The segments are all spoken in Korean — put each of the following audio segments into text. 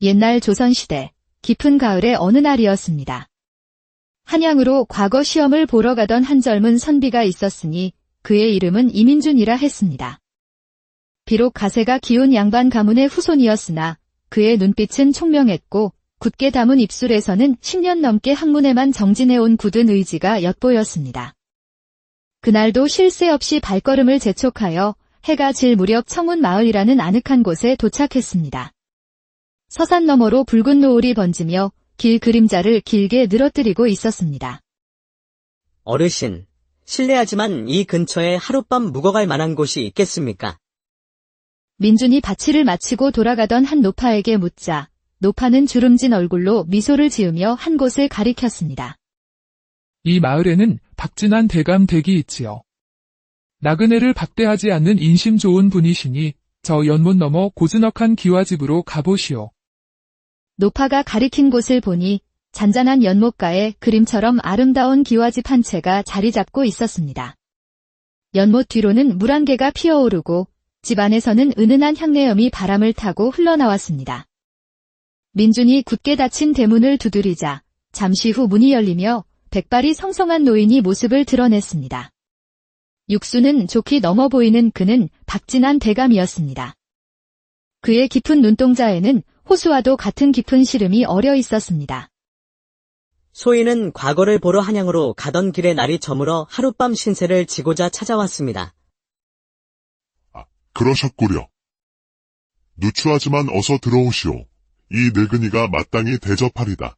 옛날 조선시대 깊은 가을의 어느 날이었습니다. 한양으로 과거 시험을 보러 가던 한 젊은 선비가 있었으니 그의 이름은 이민준이라 했습니다. 비록 가세가 기운 양반 가문의 후손이었으나 그의 눈빛은 총명했고 굳게 담은 입술에서는 10년 넘게 학문에만 정진해온 굳은 의지가 엿보였습니다. 그날도 쉴 새 없이 발걸음을 재촉하여 해가 질 무렵 청운마을이라는 아늑한 곳에 도착했습니다. 서산 너머로 붉은 노을이 번지며 길 그림자를 길게 늘어뜨리고 있었습니다. 어르신, 실례하지만 이 근처에 하룻밤 묵어갈 만한 곳이 있겠습니까? 민준이 바치를 마치고 돌아가던 한 노파에게 묻자 노파는 주름진 얼굴로 미소를 지으며 한 곳을 가리켰습니다. 이 마을에는 박진한 대감 댁이 있지요. 나그네를 박대하지 않는 인심 좋은 분이시니 저 연못 너머 고즈넉한 기와집으로 가보시오. 노파가 가리킨 곳을 보니 잔잔한 연못가에 그림처럼 아름다운 기와집 한 채가 자리 잡고 있었습니다. 연못 뒤로는 물 한 개가 피어오르고 집 안에서는 은은한 향내음이 바람을 타고 흘러나왔습니다. 민준이 굳게 닫힌 대문을 두드리자 잠시 후 문이 열리며 백발이 성성한 노인이 모습을 드러냈습니다. 육수는 좋게 넘어 보이는 그는 박진한 대감이었습니다. 그의 깊은 눈동자에는 호수와도 같은 깊은 시름이 어려 있었습니다. 소인은 과거를 보러 한양으로 가던 길에 날이 저물어 하룻밤 신세를 지고자 찾아왔습니다. 그러셨구려. 누추하지만 어서 들어오시오. 이 늙은이가 마땅히 대접하리다.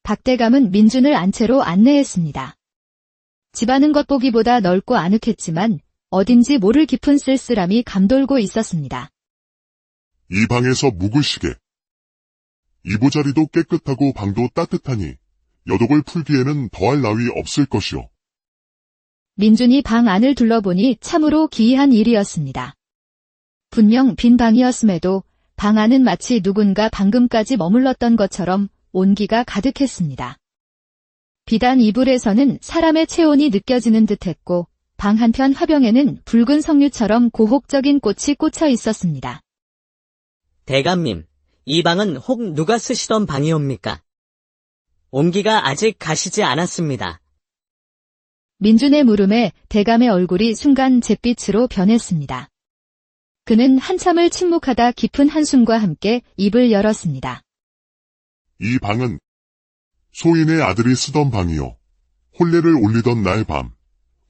박대감은 민준을 안채로 안내했습니다. 집안은 겉보기보다 넓고 아늑했지만 어딘지 모를 깊은 쓸쓸함이 감돌고 있었습니다. 이 방에서 묵으시게. 이부자리도 깨끗하고 방도 따뜻하니 여독을 풀기에는 더할 나위 없을 것이오. 민준이 방 안을 둘러보니 참으로 기이한 일이었습니다. 분명 빈 방이었음에도 방 안은 마치 누군가 방금까지 머물렀던 것처럼 온기가 가득했습니다. 비단 이불에서는 사람의 체온이 느껴지는 듯했고 방 한편 화병에는 붉은 석류처럼 고혹적인 꽃이 꽂혀 있었습니다. 대감님, 이 방은 혹 누가 쓰시던 방이옵니까? 온기가 아직 가시지 않았습니다. 민준의 물음에 대감의 얼굴이 순간 잿빛으로 변했습니다. 그는 한참을 침묵하다 깊은 한숨과 함께 입을 열었습니다. 이 방은 소인의 아들이 쓰던 방이요. 혼례를 올리던 날 밤,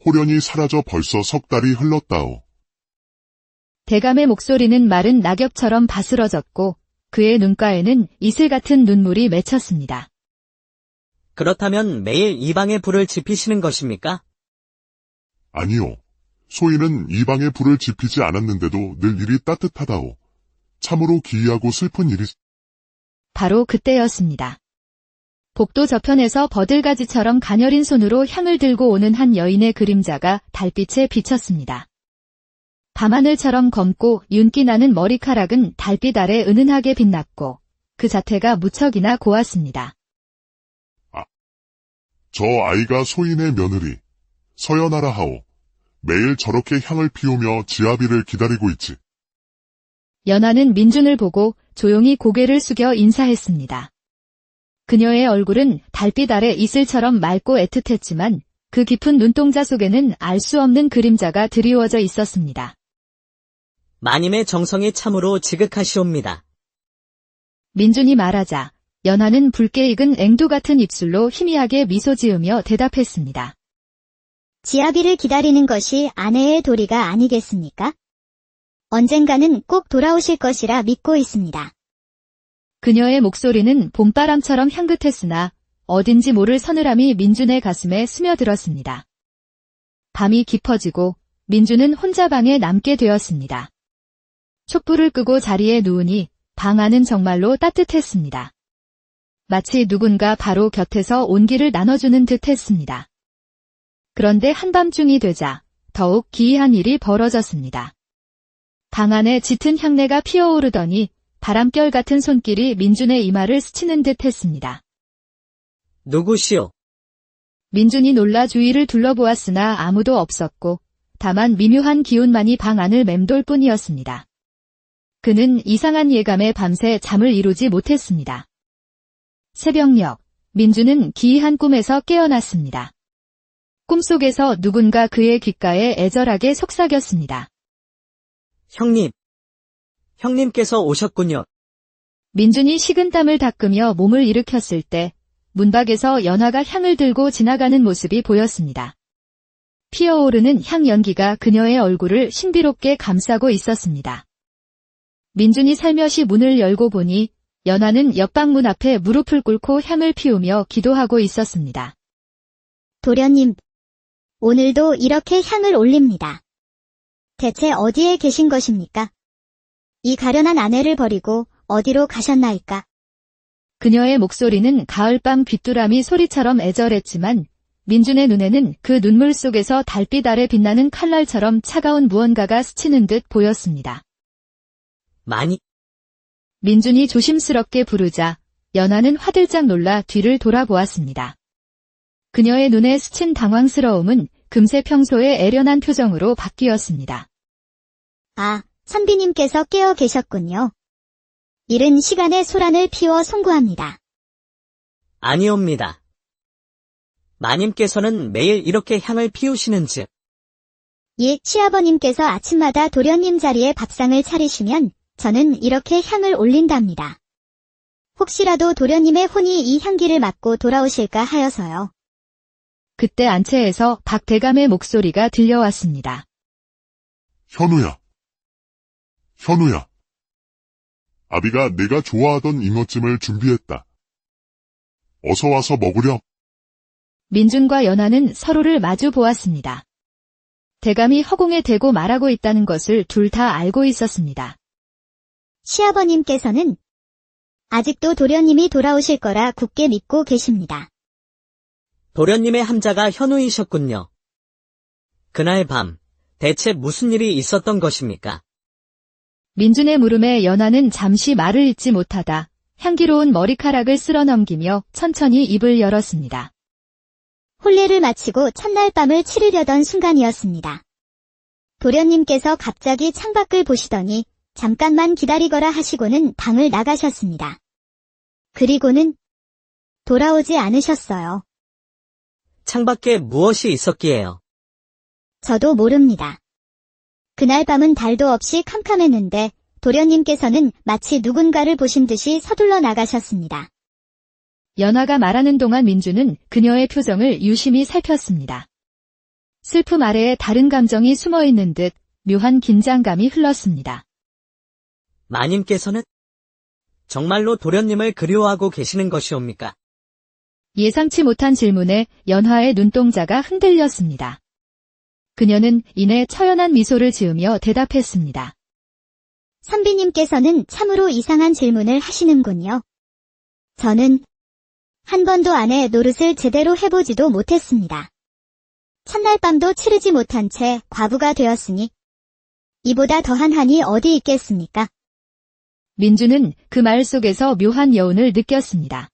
호련이 사라져 벌써 석 달이 흘렀다오. 대감의 목소리는 마른 낙엽처럼 바스러졌고 그의 눈가에는 이슬 같은 눈물이 맺혔습니다. 그렇다면 매일 이 방에 불을 지피시는 것입니까? 아니요. 소인은 이 방에 불을 지피지 않았는데도 늘 일이 따뜻하다오. 참으로 기이하고 슬픈 일이... 바로 그때였습니다. 복도 저편에서 버들가지처럼 가녀린 손으로 향을 들고 오는 한 여인의 그림자가 달빛에 비쳤습니다. 밤하늘처럼 검고 윤기 나는 머리카락은 달빛 아래 은은하게 빛났고 그 자태가 무척이나 고왔습니다. 저 아이가 소인의 며느리, 서연하라 하오. 매일 저렇게 향을 피우며 지아비를 기다리고 있지. 연하는 민준을 보고 조용히 고개를 숙여 인사했습니다. 그녀의 얼굴은 달빛 아래 이슬처럼 맑고 애틋했지만 그 깊은 눈동자 속에는 알 수 없는 그림자가 드리워져 있었습니다. 마님의 정성이 참으로 지극하시옵니다. 민준이 말하자 연하는 붉게 익은 앵두 같은 입술로 희미하게 미소 지으며 대답했습니다. 지아비를 기다리는 것이 아내의 도리가 아니겠습니까? 언젠가는 꼭 돌아오실 것이라 믿고 있습니다. 그녀의 목소리는 봄바람처럼 향긋했으나 어딘지 모를 서늘함이 민준의 가슴에 스며들었습니다. 밤이 깊어지고 민준은 혼자 방에 남게 되었습니다. 촛불을 끄고 자리에 누우니 방 안은 정말로 따뜻했습니다. 마치 누군가 바로 곁에서 온기를 나눠주는 듯 했습니다. 그런데 한밤중이 되자 더욱 기이한 일이 벌어졌습니다. 방 안에 짙은 향내가 피어오르더니 바람결 같은 손길이 민준의 이마를 스치는 듯 했습니다. 누구시오? 민준이 놀라 주위를 둘러보았으나 아무도 없었고 다만 미묘한 기운만이 방 안을 맴돌 뿐이었습니다. 그는 이상한 예감에 밤새 잠을 이루지 못했습니다. 새벽녘, 민주는 기이한 꿈에서 깨어났습니다. 꿈속에서 누군가 그의 귓가에 애절하게 속삭였습니다. 형님. 형님께서 오셨군요. 민준이 식은땀을 닦으며 몸을 일으켰을 때 문밖에서 연화가 향을 들고 지나가는 모습이 보였습니다. 피어오르는 향 연기가 그녀의 얼굴을 신비롭게 감싸고 있었습니다. 민준이 살며시 문을 열고 보니 연화는 옆방문 앞에 무릎을 꿇고 향을 피우며 기도하고 있었습니다. 도련님, 오늘도 이렇게 향을 올립니다. 대체 어디에 계신 것입니까? 이 가련한 아내를 버리고 어디로 가셨나이까? 그녀의 목소리는 가을밤 귀뚜라미 소리처럼 애절했지만 민준의 눈에는 그 눈물 속에서 달빛 아래 빛나는 칼날처럼 차가운 무언가가 스치는 듯 보였습니다. 많이. 민준이 조심스럽게 부르자 연하는 화들짝 놀라 뒤를 돌아보았습니다. 그녀의 눈에 스친 당황스러움은 금세 평소의 애련한 표정으로 바뀌었습니다. 아, 선비님께서 깨어 계셨군요. 이른 시간에 소란을 피워 송구합니다. 아니옵니다. 마님께서는 매일 이렇게 향을 피우시는즉. 예, 시아버님께서 아침마다 도련님 자리에 밥상을 차리시면 저는 이렇게 향을 올린답니다. 혹시라도 도련님의 혼이 이 향기를 맡고 돌아오실까 하여서요. 그때 안채에서 박대감의 목소리가 들려왔습니다. 현우야. 현우야. 아비가 내가 좋아하던 잉어찜을 준비했다. 어서 와서 먹으렴. 민준과 연하는 서로를 마주 보았습니다. 대감이 허공에 대고 말하고 있다는 것을 둘 다 알고 있었습니다. 시아버님께서는 아직도 도련님이 돌아오실 거라 굳게 믿고 계십니다. 도련님의 함자가 현우이셨군요. 그날 밤, 대체 무슨 일이 있었던 것입니까? 민준의 물음에 연하는 잠시 말을 잇지 못하다 향기로운 머리카락을 쓸어넘기며 천천히 입을 열었습니다. 혼례를 마치고 첫날 밤을 치르려던 순간이었습니다. 도련님께서 갑자기 창밖을 보시더니 잠깐만 기다리거라 하시고는 방을 나가셨습니다. 그리고는 돌아오지 않으셨어요. 창밖에 무엇이 있었기에요? 저도 모릅니다. 그날 밤은 달도 없이 캄캄했는데 도련님께서는 마치 누군가를 보신 듯이 서둘러 나가셨습니다. 연하가 말하는 동안 민준은 그녀의 표정을 유심히 살폈습니다. 슬픔 아래에 다른 감정이 숨어있는 듯 묘한 긴장감이 흘렀습니다. 마님께서는 정말로 도련님을 그리워하고 계시는 것이옵니까? 예상치 못한 질문에 연하의 눈동자가 흔들렸습니다. 그녀는 이내 처연한 미소를 지으며 대답했습니다. 선비님께서는 참으로 이상한 질문을 하시는군요. 저는 한 번도 아내 노릇을 제대로 해보지도 못했습니다. 첫날 밤도 치르지 못한 채 과부가 되었으니 이보다 더한 한이 어디 있겠습니까? 민주는 그 말 속에서 묘한 여운을 느꼈습니다.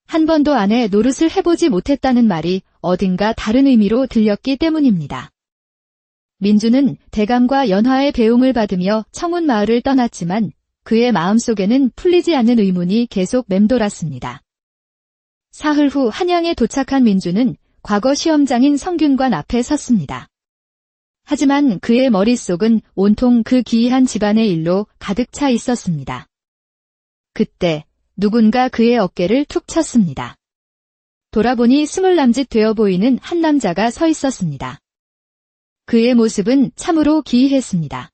한 번도 아내 노릇을 해보지 못했다는 말이 어딘가 다른 의미로 들렸기 때문입니다. 민주는 대감과 연하의 배웅을 받으며 청운 마을을 떠났지만 그의 마음속에는 풀리지 않는 의문이 계속 맴돌았습니다. 사흘 후 한양에 도착한 민주는 과거 시험장인 성균관 앞에 섰습니다. 하지만 그의 머릿속은 온통 그 기이한 집안의 일로 가득 차 있었습니다. 그때 누군가 그의 어깨를 툭 쳤습니다. 돌아보니 20남짓 되어 보이는 한 남자가 서 있었습니다. 그의 모습은 참으로 기이했습니다.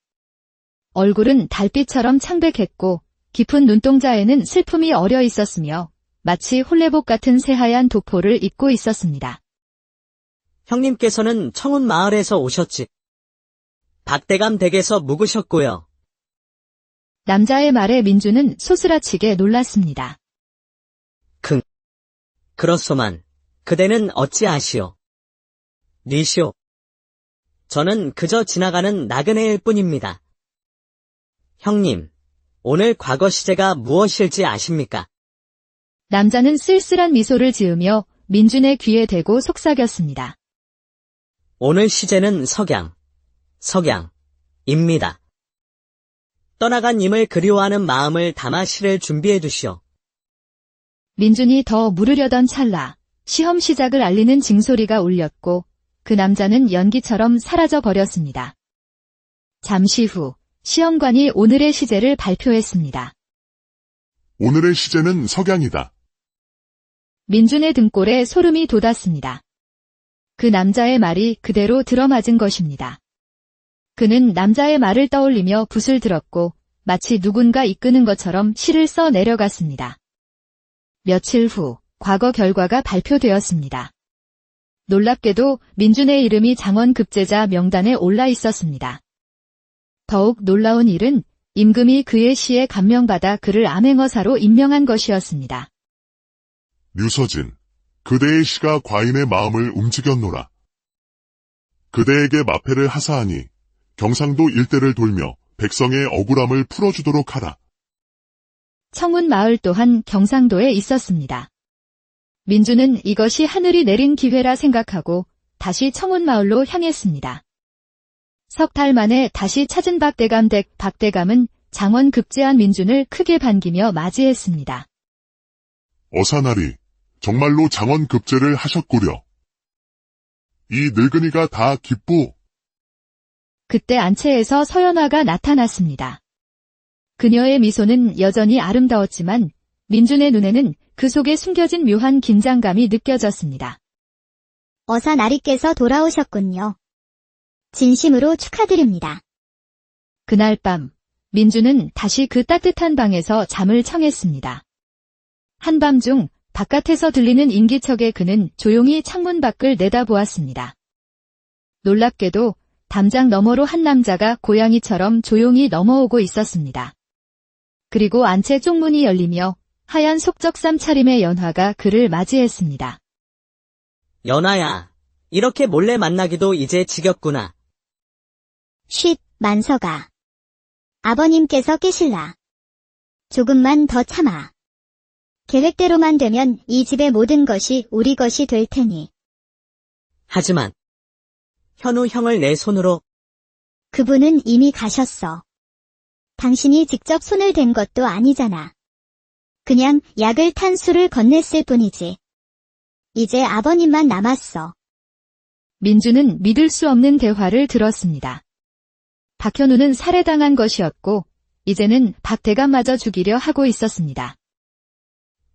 얼굴은 달빛처럼 창백했고 깊은 눈동자에는 슬픔이 어려 있었으며 마치 홀레복 같은 새하얀 도포를 입고 있었습니다. 형님께서는 청운 마을에서 오셨지. 박대감 댁에서 묵으셨고요. 남자의 말에 민주는 소스라치게 놀랐습니다. 그렇소만, 그대는 어찌 아시오? 리시오. 저는 그저 지나가는 나그네일 뿐입니다. 형님, 오늘 과거 시제가 무엇일지 아십니까? 남자는 쓸쓸한 미소를 지으며 민준의 귀에 대고 속삭였습니다. 오늘 시제는 석양입니다. 떠나간 임을 그리워하는 마음을 담아 시를 준비해 두시오. 민준이 더 물으려던 찰나 시험 시작을 알리는 징소리가 울렸고 그 남자는 연기처럼 사라져 버렸습니다. 잠시 후 시험관이 오늘의 시제를 발표했습니다. 오늘의 시제는 석양이다. 민준의 등골에 소름이 돋았습니다. 그 남자의 말이 그대로 들어맞은 것입니다. 그는 남자의 말을 떠올리며 붓을 들었고 마치 누군가 이끄는 것처럼 시를 써 내려갔습니다. 며칠 후 과거 결과가 발표되었습니다. 놀랍게도 민준의 이름이 장원급제자 명단에 올라 있었습니다. 더욱 놀라운 일은 임금이 그의 시에 감명받아 그를 암행어사로 임명한 것이었습니다. 류서진, 그대의 시가 과인의 마음을 움직였노라. 그대에게 마패를 하사하니 경상도 일대를 돌며 백성의 억울함을 풀어주도록 하라. 청운 마을 또한 경상도에 있었습니다. 민준은 이것이 하늘이 내린 기회라 생각하고 다시 청운 마을로 향했습니다. 석 달 만에 다시 찾은 박대감은 장원 급제한 민준을 크게 반기며 맞이했습니다. 어사나리, 정말로 장원 급제를 하셨구려. 이 늙은이가 다 기쁘. 그때 안채에서 서연화가 나타났습니다. 그녀의 미소는 여전히 아름다웠지만 민준의 눈에는 그 속에 숨겨진 묘한 긴장감이 느껴졌습니다. 어사나리께서 돌아오셨군요. 진심으로 축하드립니다. 그날 밤 민준은 다시 그 따뜻한 방에서 잠을 청했습니다. 한밤중 바깥에서 들리는 인기척에 그는 조용히 창문 밖을 내다보았습니다. 놀랍게도 담장 너머로 한 남자가 고양이처럼 조용히 넘어오고 있었습니다. 그리고 안채 쪽문이 열리며 하얀 속적삼 차림의 연화가 그를 맞이했습니다. 연아야, 이렇게 몰래 만나기도 이제 지겹구나. 쉿, 만서가. 아버님께서 깨실라. 조금만 더 참아. 계획대로만 되면 이 집의 모든 것이 우리 것이 될 테니. 하지만 현우 형을 내 손으로. 그분은 이미 가셨어. 당신이 직접 손을 댄 것도 아니잖아. 그냥 약을 탄 술을 건넸을 뿐이지. 이제 아버님만 남았어. 민준은 믿을 수 없는 대화를 들었습니다. 박현우는 살해당한 것이었고 이제는 박대감마저 죽이려 하고 있었습니다.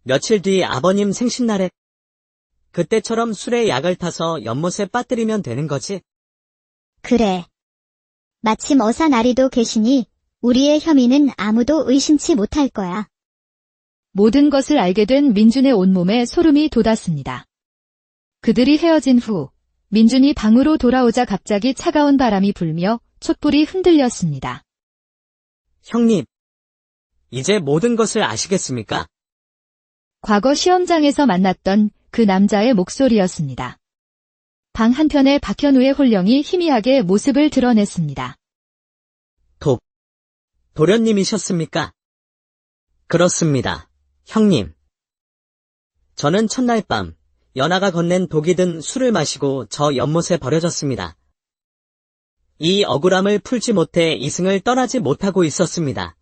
며칠 뒤 아버님 생신날에 그때처럼 술에 약을 타서 연못에 빠뜨리면 되는 거지? 그래. 마침 어사나리도 계시니 우리의 혐의는 아무도 의심치 못할 거야. 모든 것을 알게 된 민준의 온몸에 소름이 돋았습니다. 그들이 헤어진 후 민준이 방으로 돌아오자 갑자기 차가운 바람이 불며 촛불이 흔들렸습니다. 형님, 이제 모든 것을 아시겠습니까? 과거 시험장에서 만났던 그 남자의 목소리였습니다. 방 한편에 박현우의 홀령이 희미하게 모습을 드러냈습니다. 도련님이셨습니까? 그렇습니다, 형님. 저는 첫날 밤 연하가 건넨 독이 든 술을 마시고 저 연못에 버려졌습니다. 이 억울함을 풀지 못해 이승을 떠나지 못하고 있었습니다.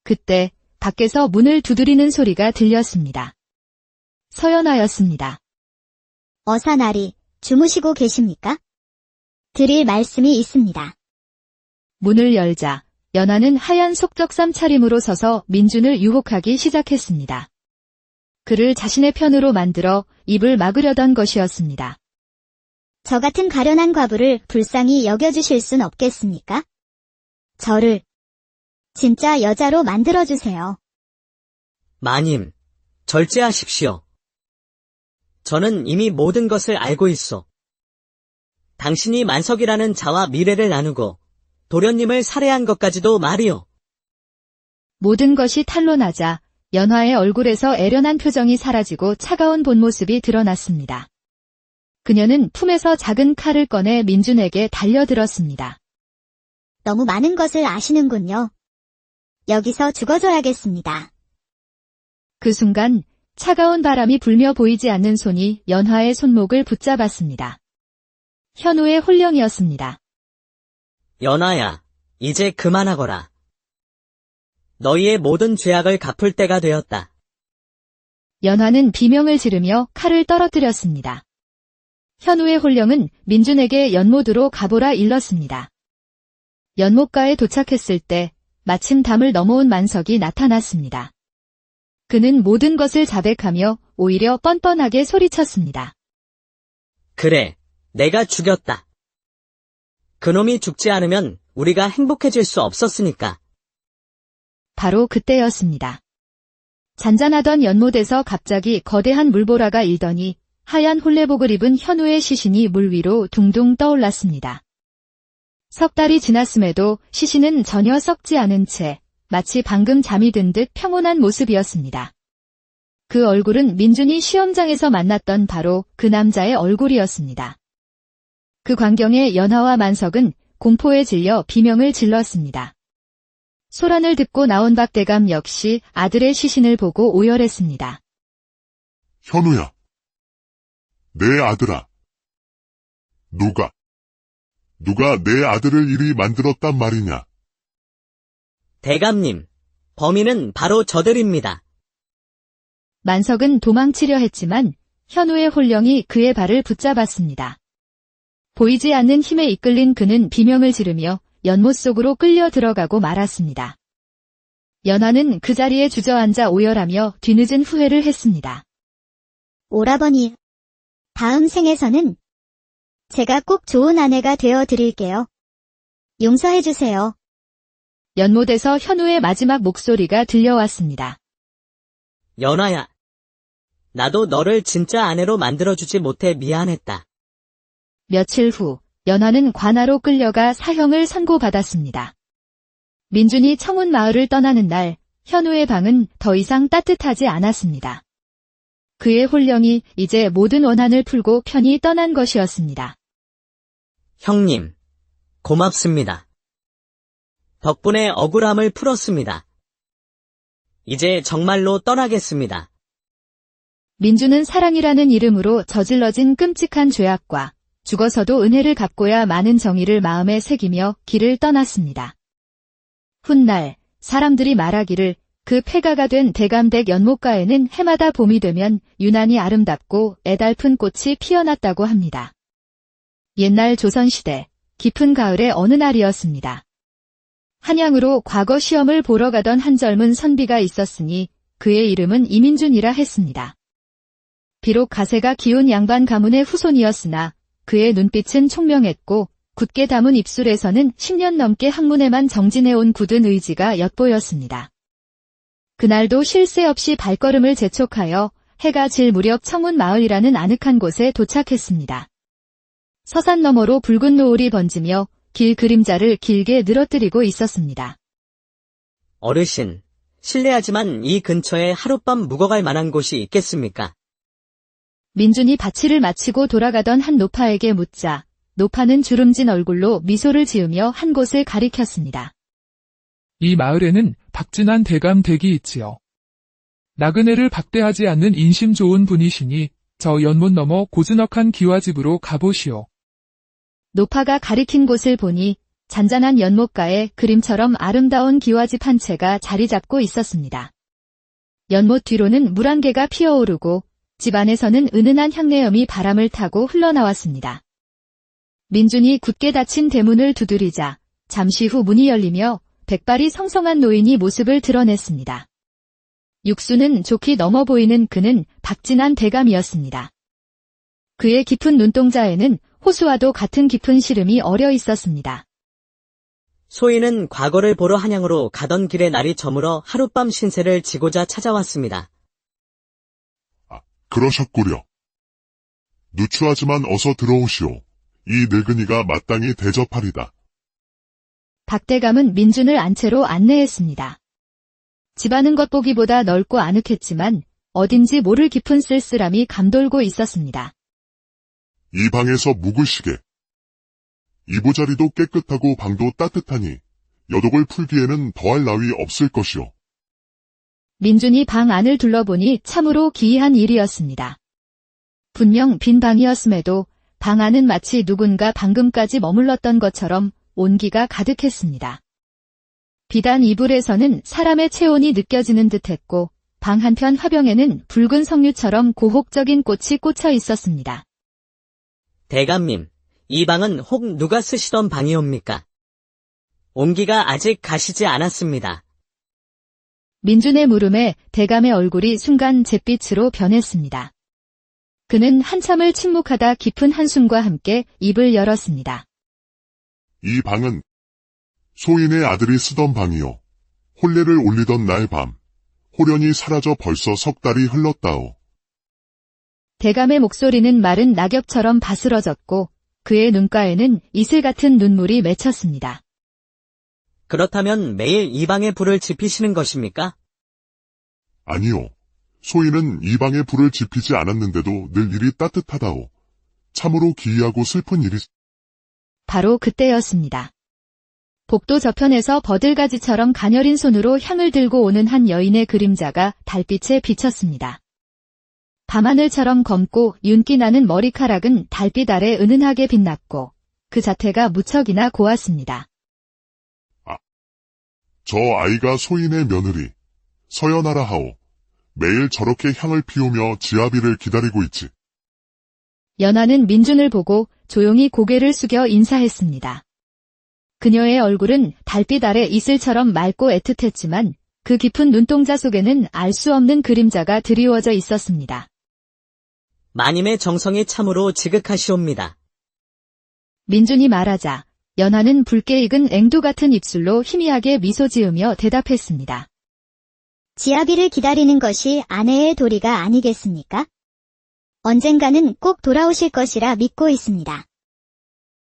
그때 밖에서 문을 두드리는 소리가 들렸습니다. 서연아였습니다. 어사나리, 주무시고 계십니까? 드릴 말씀이 있습니다. 문을 열자 연하는 하얀 속적삼 차림으로 서서 민준을 유혹하기 시작했습니다. 그를 자신의 편으로 만들어 입을 막으려던 것이었습니다. 저 같은 가련한 과부를 불쌍히 여겨주실 순 없겠습니까? 저를 진짜 여자로 만들어주세요. 마님, 절제하십시오. 저는 이미 모든 것을 알고 있소. 당신이 만석이라는 자와 미래를 나누고 도련님을 살해한 것까지도 말이오. 모든 것이 탄로나자 연화의 얼굴에서 애련한 표정이 사라지고 차가운 본 모습이 드러났습니다. 그녀는 품에서 작은 칼을 꺼내 민준에게 달려들었습니다. 너무 많은 것을 아시는군요. 여기서 죽어줘야겠습니다. 그 순간 차가운 바람이 불며 보이지 않는 손이 연화의 손목을 붙잡았습니다. 현우의 홀령이었습니다. 연아야, 이제 그만하거라. 너희의 모든 죄악을 갚을 때가 되었다. 연화는 비명을 지르며 칼을 떨어뜨렸습니다. 현우의 홀령은 민준에게 연못으로 가보라 일렀습니다. 연못가에 도착했을 때 마침 담을 넘어온 만석이 나타났습니다. 그는 모든 것을 자백하며 오히려 뻔뻔하게 소리쳤습니다. 그래, 내가 죽였다. 그놈이 죽지 않으면 우리가 행복해질 수 없었으니까. 바로 그때였습니다. 잔잔하던 연못에서 갑자기 거대한 물보라가 일더니 하얀 홀레복을 입은 현우의 시신이 물 위로 둥둥 떠올랐습니다. 석 달이 지났음에도 시신은 전혀 썩지 않은 채 마치 방금 잠이 든 듯 평온한 모습이었습니다. 그 얼굴은 민준이 시험장에서 만났던 바로 그 남자의 얼굴이었습니다. 그 광경에 연화와 만석은 공포에 질려 비명을 질렀습니다. 소란을 듣고 나온 박대감 역시 아들의 시신을 보고 오열했습니다. 현우야. 내 아들아. 누가 내 아들을 이리 만들었단 말이냐? 대감님, 범인은 바로 저들입니다. 만석은 도망치려 했지만 현우의 홀령이 그의 발을 붙잡았습니다. 보이지 않는 힘에 이끌린 그는 비명을 지르며 연못 속으로 끌려 들어가고 말았습니다. 연화는 그 자리에 주저앉아 오열하며 뒤늦은 후회를 했습니다. 오라버니, 다음 생에서는 제가 꼭 좋은 아내가 되어 드릴게요. 용서해 주세요. 연못에서 현우의 마지막 목소리가 들려왔습니다. 연화야, 나도 너를 진짜 아내로 만들어주지 못해 미안했다. 며칠 후 연화는 관아로 끌려가 사형을 선고받았습니다. 민준이 청운 마을을 떠나는 날 현우의 방은 더 이상 따뜻하지 않았습니다. 그의 홀령이 이제 모든 원한을 풀고 편히 떠난 것이었습니다. 형님, 고맙습니다. 덕분에 억울함을 풀었습니다. 이제 정말로 떠나겠습니다. 민준은 사랑이라는 이름으로 저질러진 끔찍한 죄악과 죽어서도 은혜를 갚고야 마는 정의를 마음에 새기며 길을 떠났습니다. 훗날 사람들이 말하기를 그 폐가가 된 대감댁 연못가에는 해마다 봄이 되면 유난히 아름답고 애달픈 꽃이 피어났다고 합니다. 옛날 조선시대 깊은 가을의 어느 날이었습니다. 한양으로 과거 시험을 보러 가던 한 젊은 선비가 있었으니 그의 이름은 이민준이라 했습니다. 비록 가세가 기운 양반 가문의 후손이었으나 그의 눈빛은 총명했고 굳게 담은 입술에서는 10년 넘게 학문에만 정진해온 굳은 의지가 엿보였습니다. 그날도 쉴 새 없이 발걸음을 재촉하여 해가 질 무렵 청운 마을이라는 아늑한 곳에 도착했습니다. 서산 너머로 붉은 노을이 번지며 길 그림자를 길게 늘어뜨리고 있었습니다. 어르신, 실례하지만 이 근처에 하룻밤 묵어갈 만한 곳이 있겠습니까? 민준이 바치를 마치고 돌아가던 한 노파에게 묻자 노파는 주름진 얼굴로 미소를 지으며 한 곳을 가리켰습니다. 이 마을에는 박진한 대감 댁이 있지요. 나그네를 박대하지 않는 인심 좋은 분이시니 저 연못 너머 고즈넉한 기와집으로 가보시오. 노파가 가리킨 곳을 보니 잔잔한 연못가에 그림처럼 아름다운 기와집 한 채가 자리 잡고 있었습니다. 연못 뒤로는 물안개가 피어오르고 집 안에서는 은은한 향내염이 바람을 타고 흘러나왔습니다. 민준이 굳게 닫힌 대문을 두드리자 잠시 후 문이 열리며 백발이 성성한 노인이 모습을 드러냈습니다. 육수는 좋게 넘어 보이는 그는 박진한 대감이었습니다. 그의 깊은 눈동자에는 호수와도 같은 깊은 시름이 어려 있었습니다. 소인은 과거를 보러 한양으로 가던 길에 날이 저물어 하룻밤 신세를 지고자 찾아왔습니다. 그러셨구려. 누추하지만 어서 들어오시오. 이 늙은이가 마땅히 대접하리다. 박대감은 민준을 안채로 안내했습니다. 집안은 겉보기보다 넓고 아늑했지만 어딘지 모를 깊은 쓸쓸함이 감돌고 있었습니다. 이 방에서 묵으시게. 이부자리도 깨끗하고 방도 따뜻하니 여독을 풀기에는 더할 나위 없을 것이오. 민준이 방 안을 둘러보니 참으로 기이한 일이었습니다. 분명 빈 방이었음에도 방 안은 마치 누군가 방금까지 머물렀던 것처럼 온기가 가득했습니다. 비단 이불에서는 사람의 체온이 느껴지는 듯했고 방 한편 화병에는 붉은 석류처럼 고혹적인 꽃이 꽂혀 있었습니다. 대감님, 이 방은 혹 누가 쓰시던 방이옵니까? 온기가 아직 가시지 않았습니다. 민준의 물음에 대감의 얼굴이 순간 잿빛으로 변했습니다. 그는 한참을 침묵하다 깊은 한숨과 함께 입을 열었습니다. 이 방은 소인의 아들이 쓰던 방이요. 혼례를 올리던 날 밤, 호련이 사라져 벌써 석 달이 흘렀다오. 대감의 목소리는 마른 낙엽처럼 바스러졌고 그의 눈가에는 이슬 같은 눈물이 맺혔습니다. 그렇다면 매일 이 방에 불을 지피시는 것입니까? 아니요. 소인은 이 방에 불을 지피지 않았는데도 늘 일이 따뜻하다오. 참으로 기이하고 슬픈 일이... 바로 그때였습니다. 복도 저편에서 버들가지처럼 가녀린 손으로 향을 들고 오는 한 여인의 그림자가 달빛에 비쳤습니다. 밤하늘처럼 검고 윤기 나는 머리카락은 달빛 아래 은은하게 빛났고 그 자태가 무척이나 고왔습니다. 저 아이가 소인의 며느리, 서연하라 하오. 매일 저렇게 향을 피우며 지아비를 기다리고 있지. 연하는 민준을 보고 조용히 고개를 숙여 인사했습니다. 그녀의 얼굴은 달빛 아래 이슬처럼 맑고 애틋했지만 그 깊은 눈동자 속에는 알 수 없는 그림자가 드리워져 있었습니다. 마님의 정성이 참으로 지극하시옵니다. 민준이 말하자 연하는 붉게 익은 앵두 같은 입술로 희미하게 미소 지으며 대답했습니다. 지아비를 기다리는 것이 아내의 도리가 아니겠습니까? 언젠가는 꼭 돌아오실 것이라 믿고 있습니다.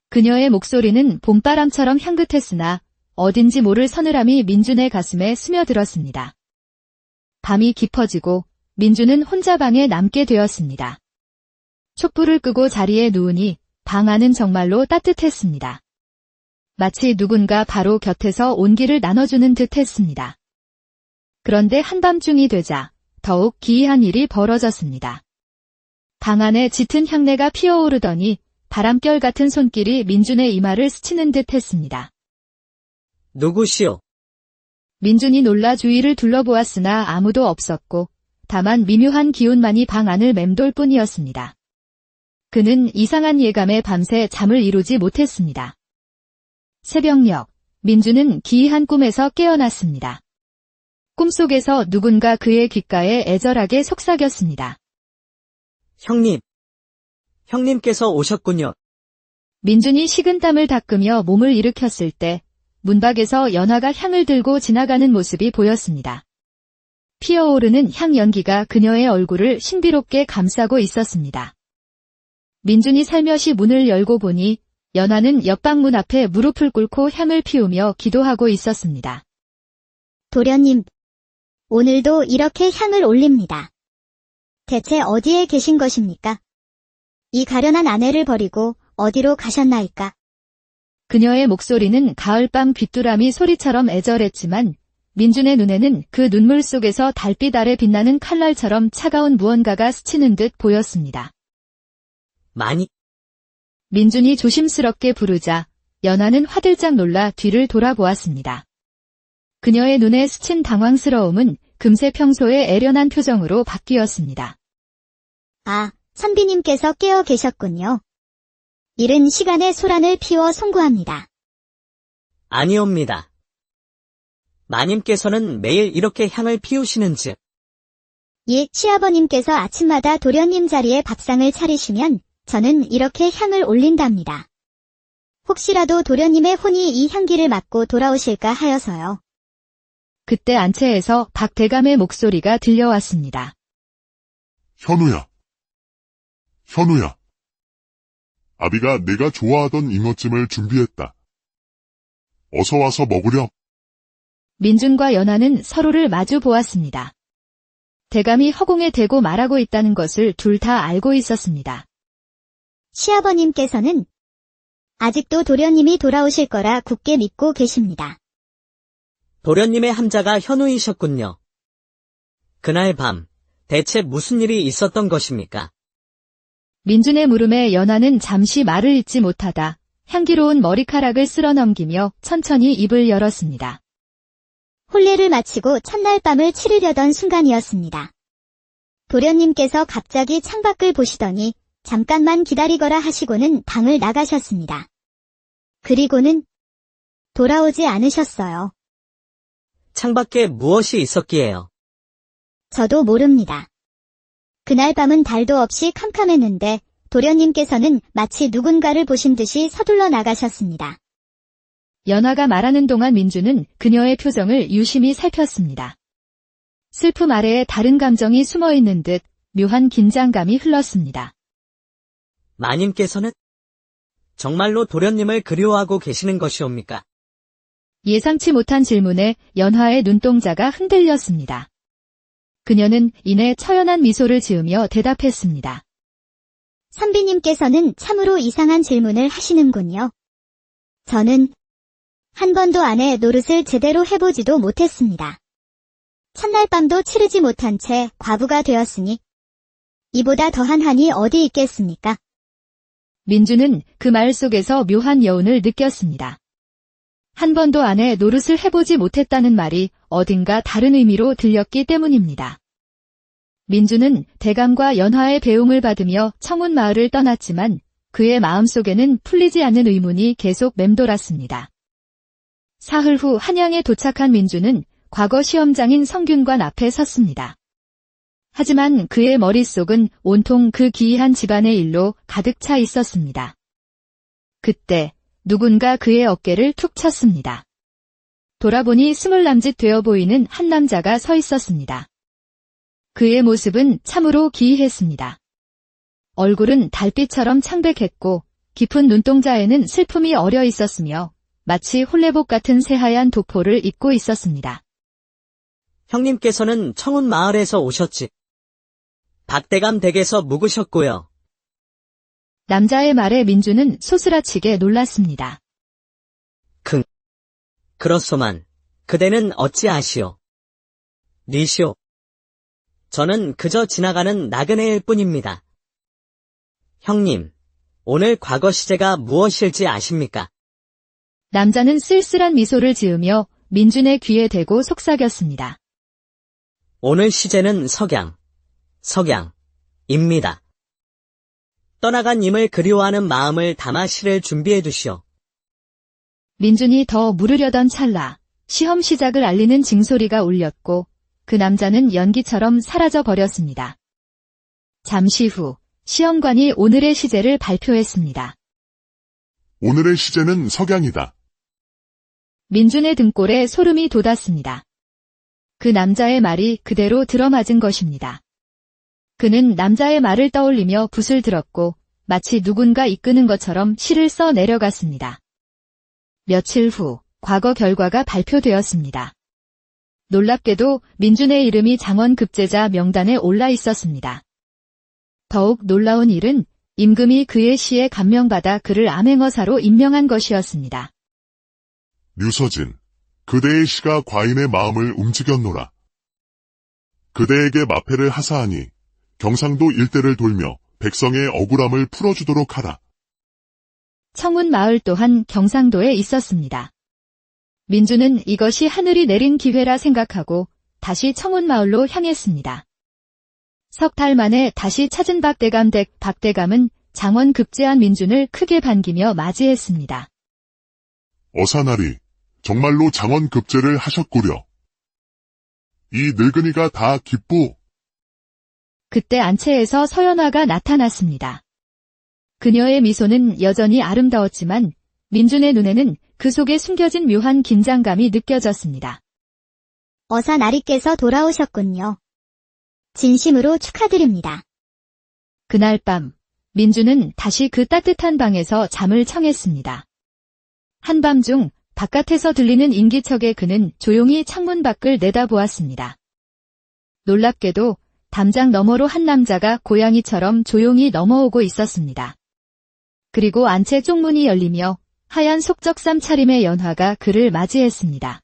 그녀의 목소리는 봄바람처럼 향긋했으나 어딘지 모를 서늘함이 민준의 가슴에 스며들었습니다. 밤이 깊어지고 민준은 혼자 방에 남게 되었습니다. 촛불을 끄고 자리에 누우니 방 안은 정말로 따뜻했습니다. 마치 누군가 바로 곁에서 온기를 나눠주는 듯 했습니다. 그런데 한밤중이 되자 더욱 기이한 일이 벌어졌습니다. 방 안에 짙은 향내가 피어오르더니 바람결 같은 손길이 민준의 이마를 스치는 듯 했습니다. 누구시오? 민준이 놀라 주위를 둘러보았으나 아무도 없었고 다만 미묘한 기운만이 방 안을 맴돌 뿐이었습니다. 그는 이상한 예감에 밤새 잠을 이루지 못했습니다. 새벽녘, 민준은 기이한 꿈에서 깨어났습니다. 꿈속에서 누군가 그의 귓가에 애절하게 속삭였습니다. 형님. 형님께서 오셨군요. 민준이 식은땀을 닦으며 몸을 일으켰을 때 문밖에서 연화가 향을 들고 지나가는 모습이 보였습니다. 피어오르는 향 연기가 그녀의 얼굴을 신비롭게 감싸고 있었습니다. 민준이 살며시 문을 열고 보니 연화는 옆방 문 앞에 무릎을 꿇고 향을 피우며 기도하고 있었습니다. 도련님, 오늘도 이렇게 향을 올립니다. 대체 어디에 계신 것입니까? 이 가련한 아내를 버리고 어디로 가셨나이까? 그녀의 목소리는 가을밤 귀뚜라미 소리처럼 애절했지만 민준의 눈에는 그 눈물 속에서 달빛 아래 빛나는 칼날처럼 차가운 무언가가 스치는 듯 보였습니다. 많이. 민준이 조심스럽게 부르자 연하는 화들짝 놀라 뒤를 돌아보았습니다. 그녀의 눈에 스친 당황스러움은 금세 평소의 애련한 표정으로 바뀌었습니다. 아, 선비님께서 깨어 계셨군요. 이른 시간에 소란을 피워 송구합니다. 아니옵니다. 마님께서는 매일 이렇게 향을 피우시는즉. 예, 시아버님께서 아침마다 도련님 자리에 밥상을 차리시면 저는 이렇게 향을 올린답니다. 혹시라도 도련님의 혼이 이 향기를 맡고 돌아오실까 하여서요. 그때 안채에서 박 대감의 목소리가 들려왔습니다. 현우야. 현우야. 아비가 내가 좋아하던 잉어찜을 준비했다. 어서 와서 먹으렴. 민준과 연하는 서로를 마주 보았습니다. 대감이 허공에 대고 말하고 있다는 것을 둘 다 알고 있었습니다. 시아버님께서는 아직도 도련님이 돌아오실 거라 굳게 믿고 계십니다. 도련님의 함자가 현우이셨군요. 그날 밤, 대체 무슨 일이 있었던 것입니까? 민준의 물음에 연하는 잠시 말을 잇지 못하다 향기로운 머리카락을 쓸어넘기며 천천히 입을 열었습니다. 혼례를 마치고 첫날 밤을 치르려던 순간이었습니다. 도련님께서 갑자기 창밖을 보시더니 잠깐만 기다리거라 하시고는 방을 나가셨습니다. 그리고는 돌아오지 않으셨어요. 창밖에 무엇이 있었기에요? 저도 모릅니다. 그날 밤은 달도 없이 캄캄했는데 도련님께서는 마치 누군가를 보신 듯이 서둘러 나가셨습니다. 연화가 말하는 동안 민주는 그녀의 표정을 유심히 살폈습니다. 슬픔 아래에 다른 감정이 숨어 있는 듯 묘한 긴장감이 흘렀습니다. 마님께서는 정말로 도련님을 그리워하고 계시는 것이옵니까? 예상치 못한 질문에 연화의 눈동자가 흔들렸습니다. 그녀는 이내 처연한 미소를 지으며 대답했습니다. 선비님께서는 참으로 이상한 질문을 하시는군요. 저는 한 번도 안에 노릇을 제대로 해보지도 못했습니다. 첫날 밤도 치르지 못한 채 과부가 되었으니 이보다 더한 한이 어디 있겠습니까? 민주는 그 말 속에서 묘한 여운을 느꼈습니다. 한 번도 안에 노릇을 해보지 못했다는 말이 어딘가 다른 의미로 들렸기 때문입니다. 민주는 대감과 연화의 배웅을 받으며 청운 마을을 떠났지만 그의 마음속에는 풀리지 않는 의문이 계속 맴돌았습니다. 사흘 후 한양에 도착한 민주는 과거 시험장인 성균관 앞에 섰습니다. 하지만 그의 머릿속은 온통 그 기이한 집안의 일로 가득 차 있었습니다. 그때 누군가 그의 어깨를 툭 쳤습니다. 돌아보니 20남짓 되어 보이는 한 남자가 서 있었습니다. 그의 모습은 참으로 기이했습니다. 얼굴은 달빛처럼 창백했고 깊은 눈동자에는 슬픔이 어려 있었으며 마치 홀레복 같은 새하얀 도포를 입고 있었습니다. 형님께서는 청운 마을에서 오셨지. 박대감 댁에서 묵으셨고요. 남자의 말에 민주는 소스라치게 놀랐습니다. 그렇소만. 그대는 어찌 아시오? 리시오. 저는 그저 지나가는 나그네일 뿐입니다. 형님, 오늘 과거 시제가 무엇일지 아십니까? 남자는 쓸쓸한 미소를 지으며 민준의 귀에 대고 속삭였습니다. 오늘 시제는 석양입니다. 떠나간 임을 그리워하는 마음을 담아 시를 준비해 두시오. 민준이 더 물으려던 찰나 시험 시작을 알리는 징소리가 울렸고 그 남자는 연기처럼 사라져 버렸습니다. 잠시 후 시험관이 오늘의 시제를 발표했습니다. 오늘의 시제는 석양이다. 민준의 등골에 소름이 돋았습니다. 그 남자의 말이 그대로 들어맞은 것입니다. 그는 남자의 말을 떠올리며 붓을 들었고 마치 누군가 이끄는 것처럼 시를 써 내려갔습니다. 며칠 후 과거 결과가 발표되었습니다. 놀랍게도 민준의 이름이 장원급제자 명단에 올라 있었습니다. 더욱 놀라운 일은 임금이 그의 시에 감명받아 그를 암행어사로 임명한 것이었습니다. 류서진, 그대의 시가 과인의 마음을 움직였노라. 그대에게 마패를 하사하니 경상도 일대를 돌며 백성의 억울함을 풀어주도록 하라. 청운 마을 또한 경상도에 있었습니다. 민주는 이것이 하늘이 내린 기회라 생각하고 다시 청운 마을로 향했습니다. 석 달 만에 다시 찾은 박대감 댁 박대감은 장원 급제한 민준을 크게 반기며 맞이했습니다. 어사나리, 정말로 장원 급제를 하셨구려. 이 늙은이가 다 기쁘. 그때 안채에서 서연화가 나타났습니다. 그녀의 미소는 여전히 아름다웠지만 민준의 눈에는 그 속에 숨겨진 묘한 긴장감이 느껴졌습니다. 어사나리께서 돌아오셨군요. 진심으로 축하드립니다. 그날 밤 민준은 다시 그 따뜻한 방에서 잠을 청했습니다. 한밤중 바깥에서 들리는 인기척에 그는 조용히 창문 밖을 내다보았습니다. 놀랍게도 담장 너머로 한 남자가 고양이처럼 조용히 넘어오고 있었습니다. 그리고 안채 쪽문이 열리며 하얀 속적삼 차림의 연화가 그를 맞이했습니다.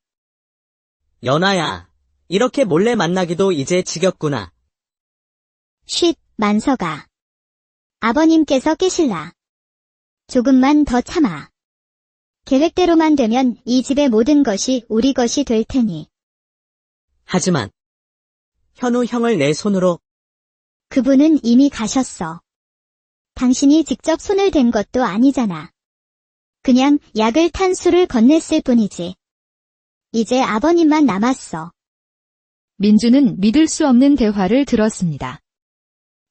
연아야, 이렇게 몰래 만나기도 이제 지겹구나. 쉿, 만서가. 아버님께서 깨실라. 조금만 더 참아. 계획대로만 되면 이 집의 모든 것이 우리 것이 될 테니. 하지만 현우 형을 내 손으로 그분은 이미 가셨어. 당신이 직접 손을 댄 것도 아니잖아. 그냥 약을 탄 술을 건넸을 뿐이지. 이제 아버님만 남았어. 민주는 믿을 수 없는 대화를 들었습니다.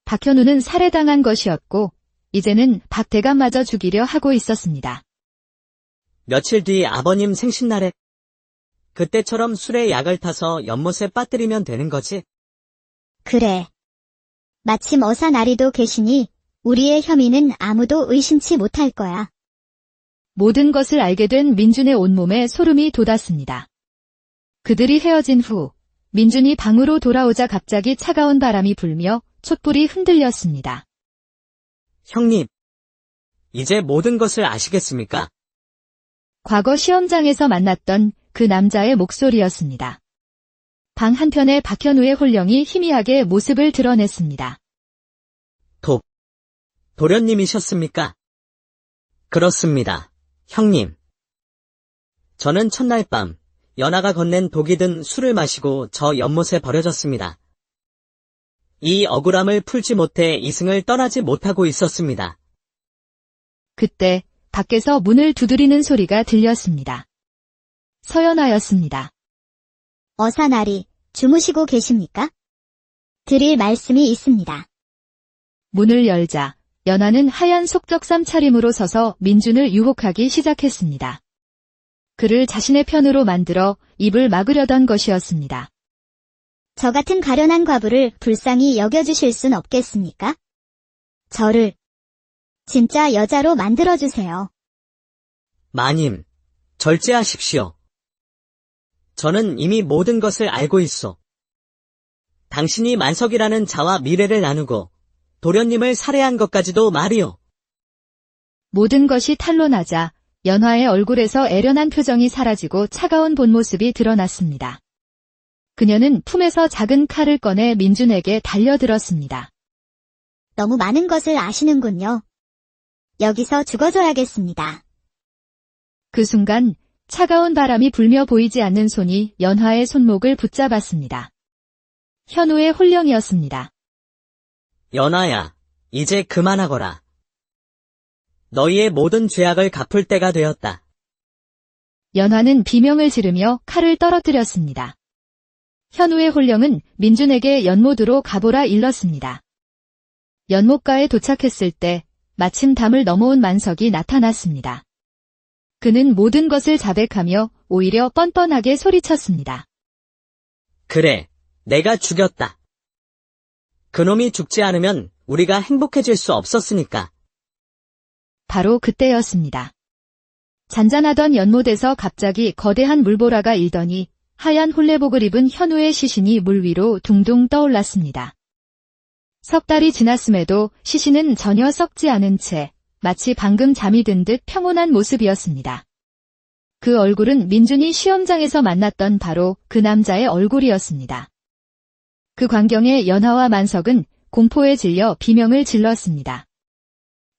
박현우는 살해당한 것이었고 이제는 박대감마저 죽이려 하고 있었습니다. 며칠 뒤 아버님 생신날에 그때처럼 술에 약을 타서 연못에 빠뜨리면 되는 거지? 그래. 마침 어사나리도 계시니 우리의 혐의는 아무도 의심치 못할 거야. 모든 것을 알게 된 민준의 온몸에 소름이 돋았습니다. 그들이 헤어진 후 민준이 방으로 돌아오자 갑자기 차가운 바람이 불며 촛불이 흔들렸습니다. 형님, 이제 모든 것을 아시겠습니까? 과거 시험장에서 만났던 그 남자의 목소리였습니다. 방 한편에 박현우의 홀령이 희미하게 모습을 드러냈습니다. 도련님이셨습니까? 그렇습니다, 형님. 저는 첫날 밤 연하가 건넨 독이 든 술을 마시고 저 연못에 버려졌습니다. 이 억울함을 풀지 못해 이승을 떠나지 못하고 있었습니다. 그때 밖에서 문을 두드리는 소리가 들렸습니다. 서연아였습니다. 어사나리, 주무시고 계십니까? 드릴 말씀이 있습니다. 문을 열자 연하는 하얀 속적삼 차림으로 서서 민준을 유혹하기 시작했습니다. 그를 자신의 편으로 만들어 입을 막으려던 것이었습니다. 저 같은 가련한 과부를 불쌍히 여겨주실 순 없겠습니까? 저를 진짜 여자로 만들어주세요. 마님, 절제하십시오. 저는 이미 모든 것을 알고 있소. 당신이 만석이라는 자와 미래를 나누고 도련님을 살해한 것까지도 말이오. 모든 것이 탄로나자 연화의 얼굴에서 애련한 표정이 사라지고 차가운 본 모습이 드러났습니다. 그녀는 품에서 작은 칼을 꺼내 민준에게 달려들었습니다. 너무 많은 것을 아시는군요. 여기서 죽어줘야겠습니다. 그 순간 차가운 바람이 불며 보이지 않는 손이 연화의 손목을 붙잡았습니다. 현우의 홀령이었습니다. 연하야, 이제 그만하거라. 너희의 모든 죄악을 갚을 때가 되었다. 연화는 비명을 지르며 칼을 떨어뜨렸습니다. 현우의 홀령은 민준에게 연못으로 가보라 일렀습니다. 연못가에 도착했을 때 마침 담을 넘어온 만석이 나타났습니다. 그는 모든 것을 자백하며 오히려 뻔뻔하게 소리쳤습니다. 그래, 내가 죽였다. 그놈이 죽지 않으면 우리가 행복해질 수 없었으니까. 바로 그때였습니다. 잔잔하던 연못에서 갑자기 거대한 물보라가 일더니 하얀 홀레복을 입은 현우의 시신이 물 위로 둥둥 떠올랐습니다. 석 달이 지났음에도 시신은 전혀 썩지 않은 채 마치 방금 잠이 든 듯 평온한 모습이었습니다. 그 얼굴은 민준이 시험장에서 만났던 바로 그 남자의 얼굴이었습니다. 그 광경에 연하와 만석은 공포에 질려 비명을 질렀습니다.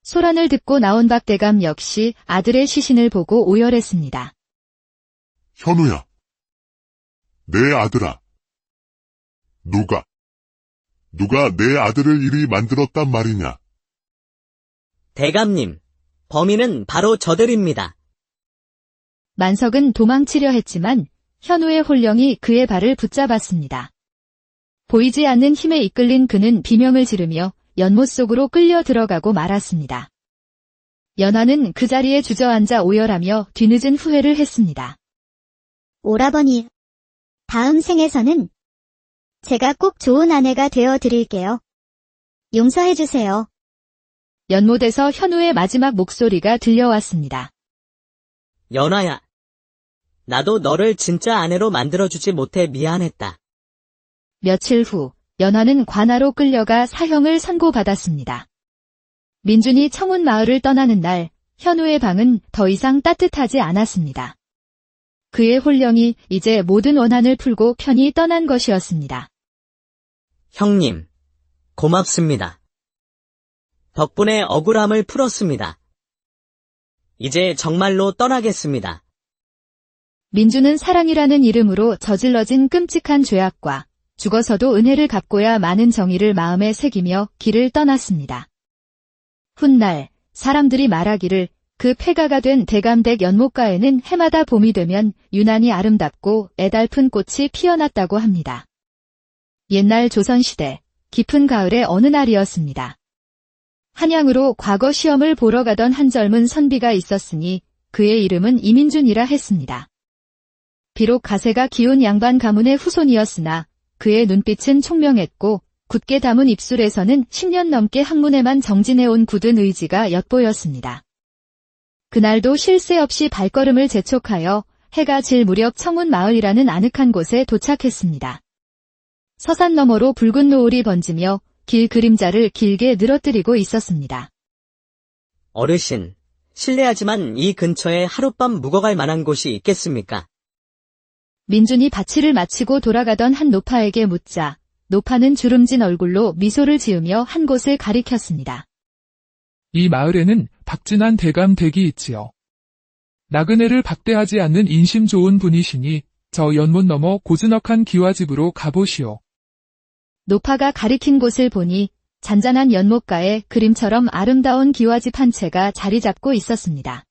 소란을 듣고 나온 박대감 역시 아들의 시신을 보고 오열했습니다. 현우야. 내 아들아. 누가 내 아들을 이리 만들었단 말이냐? 대감님, 범인은 바로 저들입니다. 만석은 도망치려 했지만 현우의 홀령이 그의 발을 붙잡았습니다. 보이지 않는 힘에 이끌린 그는 비명을 지르며 연못 속으로 끌려 들어가고 말았습니다. 연하는 그 자리에 주저앉아 오열하며 뒤늦은 후회를 했습니다. 오라버니, 다음 생에서는 제가 꼭 좋은 아내가 되어 드릴게요. 용서해주세요. 연못에서 현우의 마지막 목소리가 들려왔습니다. 연하야, 나도 너를 진짜 아내로 만들어주지 못해 미안했다. 며칠 후 연하는 관아로 끌려가 사형을 선고받았습니다. 민준이 청운 마을을 떠나는 날 현우의 방은 더 이상 따뜻하지 않았습니다. 그의 홀령이 이제 모든 원한을 풀고 편히 떠난 것이었습니다. 형님, 고맙습니다. 덕분에 억울함을 풀었습니다. 이제 정말로 떠나겠습니다. 민주는 사랑이라는 이름으로 저질러진 끔찍한 죄악과 죽어서도 은혜를 갚고야 마는 정의를 마음에 새기며 길을 떠났습니다. 훗날 사람들이 말하기를 그 폐가가 된 대감댁 연못가에는 해마다 봄이 되면 유난히 아름답고 애달픈 꽃이 피어났다고 합니다. 옛날 조선시대 깊은 가을의 어느 날이었습니다. 한양으로 과거 시험을 보러 가던 한 젊은 선비가 있었으니 그의 이름은 이민준이라 했습니다. 비록 가세가 기운 양반 가문의 후손이었으나 그의 눈빛은 총명했고 굳게 담은 입술에서는 10년 넘게 학문에만 정진해온 굳은 의지가 엿보였습니다. 그날도 쉴 새 없이 발걸음을 재촉하여 해가 질 무렵 청운마을이라는 아늑한 곳에 도착했습니다. 서산 너머로 붉은 노을이 번지며 길 그림자를 길게 늘어뜨리고 있었습니다. 어르신, 실례하지만 이 근처에 하룻밤 묵어갈 만한 곳이 있겠습니까? 민준이 바치를 마치고 돌아가던 한 노파에게 묻자 노파는 주름진 얼굴로 미소를 지으며 한 곳을 가리켰습니다. 이 마을에는 박진한 대감 댁이 있지요. 나그네를 박대하지 않는 인심 좋은 분이시니 저 연못 너머 고즈넉한 기와집으로 가보시오. 노파가 가리킨 곳을 보니 잔잔한 연못가에 그림처럼 아름다운 기와집 한 채가 자리 잡고 있었습니다.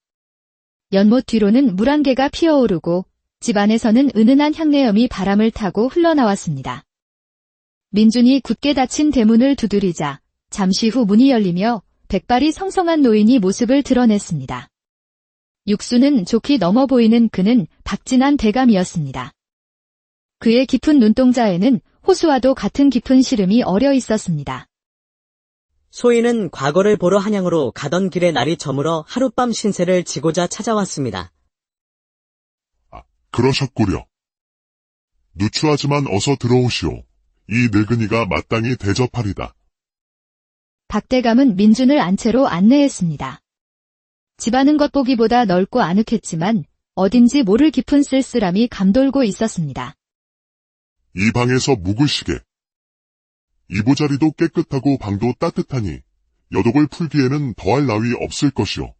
연못 뒤로는 물안개가 피어오르고 집 안에서는 은은한 향내염이 바람을 타고 흘러나왔습니다. 민준이 굳게 닫힌 대문을 두드리자 잠시 후 문이 열리며 백발이 성성한 노인이 모습을 드러냈습니다. 육수는 좋게 넘어 보이는 그는 박진한 대감이었습니다. 그의 깊은 눈동자에는 호수와도 같은 깊은 시름이 어려 있었습니다. 소인은 과거를 보러 한양으로 가던 길에 날이 저물어 하룻밤 신세를 지고자 찾아왔습니다. 그러셨구려. 누추하지만 어서 들어오시오. 이 늙은이가 마땅히 대접하리다. 박대감은 민준을 안채로 안내했습니다. 집안은 겉보기보다 넓고 아늑했지만 어딘지 모를 깊은 쓸쓸함이 감돌고 있었습니다. 이 방에서 묵으시게. 이부자리도 깨끗하고 방도 따뜻하니 여독을 풀기에는 더할 나위 없을 것이오.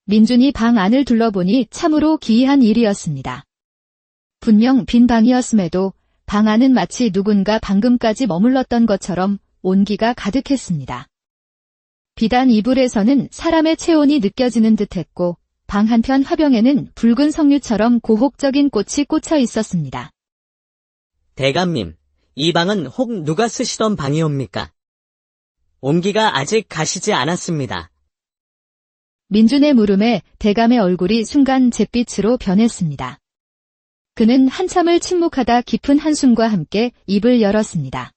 민준이 방 안을 둘러보니 참으로 기이한 일이었습니다. 분명 빈 방이었음에도 방 안은 마치 누군가 방금까지 머물렀던 것처럼 온기가 가득했습니다. 비단 이불에서는 사람의 체온이 느껴지는 듯했고 방 한편 화병에는 붉은 석류처럼 고혹적인 꽃이 꽂혀 있었습니다. 대감님, 이 방은 혹 누가 쓰시던 방이옵니까? 온기가 아직 가시지 않았습니다. 민준의 물음에 대감의 얼굴이 순간 잿빛으로 변했습니다. 그는 한참을 침묵하다 깊은 한숨과 함께 입을 열었습니다.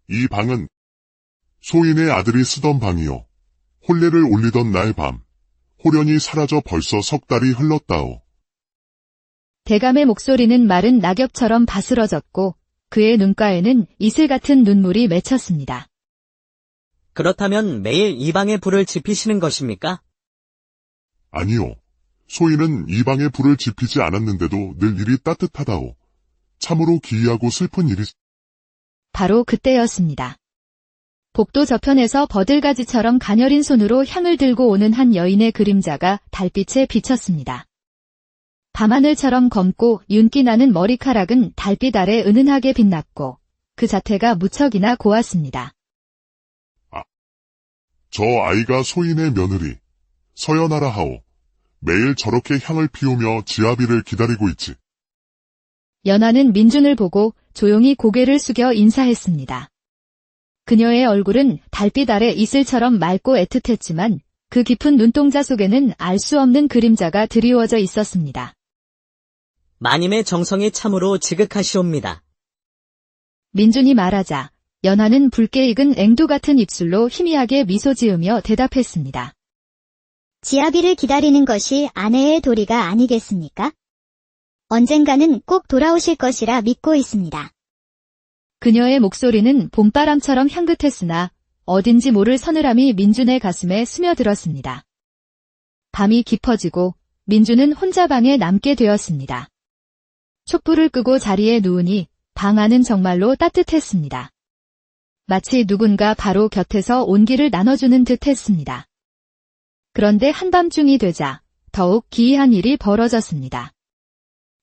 이 방은 소인의 아들이 쓰던 방이요. 혼례를 올리던 날 밤, 호련이 사라져 벌써 석 달이 흘렀다오. 대감의 목소리는 마른 낙엽처럼 바스러졌고 그의 눈가에는 이슬 같은 눈물이 맺혔습니다. 그렇다면 매일 이 방에 불을 지피시는 것입니까? 아니요. 소인은 이 방에 불을 지피지 않았는데도 늘 일이 따뜻하다오. 참으로 기이하고 슬픈 일이... 바로 그때였습니다. 복도 저편에서 버들가지처럼 가녀린 손으로 향을 들고 오는 한 여인의 그림자가 달빛에 비쳤습니다. 밤하늘처럼 검고 윤기 나는 머리카락은 달빛 아래 은은하게 빛났고 그 자태가 무척이나 고왔습니다. 저 아이가 소인의 며느리, 서연하라 하오. 매일 저렇게 향을 피우며 지아비를 기다리고 있지. 연하는 민준을 보고 조용히 고개를 숙여 인사했습니다. 그녀의 얼굴은 달빛 아래 이슬처럼 맑고 애틋했지만 그 깊은 눈동자 속에는 알 수 없는 그림자가 드리워져 있었습니다. 마님의 정성이 참으로 지극하시옵니다. 민준이 말하자 연하는 붉게 익은 앵두 같은 입술로 희미하게 미소 지으며 대답했습니다. 지아비를 기다리는 것이 아내의 도리가 아니겠습니까? 언젠가는 꼭 돌아오실 것이라 믿고 있습니다. 그녀의 목소리는 봄바람처럼 향긋했으나 어딘지 모를 서늘함이 민준의 가슴에 스며들었습니다. 밤이 깊어지고 민준은 혼자 방에 남게 되었습니다. 촛불을 끄고 자리에 누우니 방 안은 정말로 따뜻했습니다. 마치 누군가 바로 곁에서 온기를 나눠주는 듯 했습니다. 그런데 한밤중이 되자 더욱 기이한 일이 벌어졌습니다.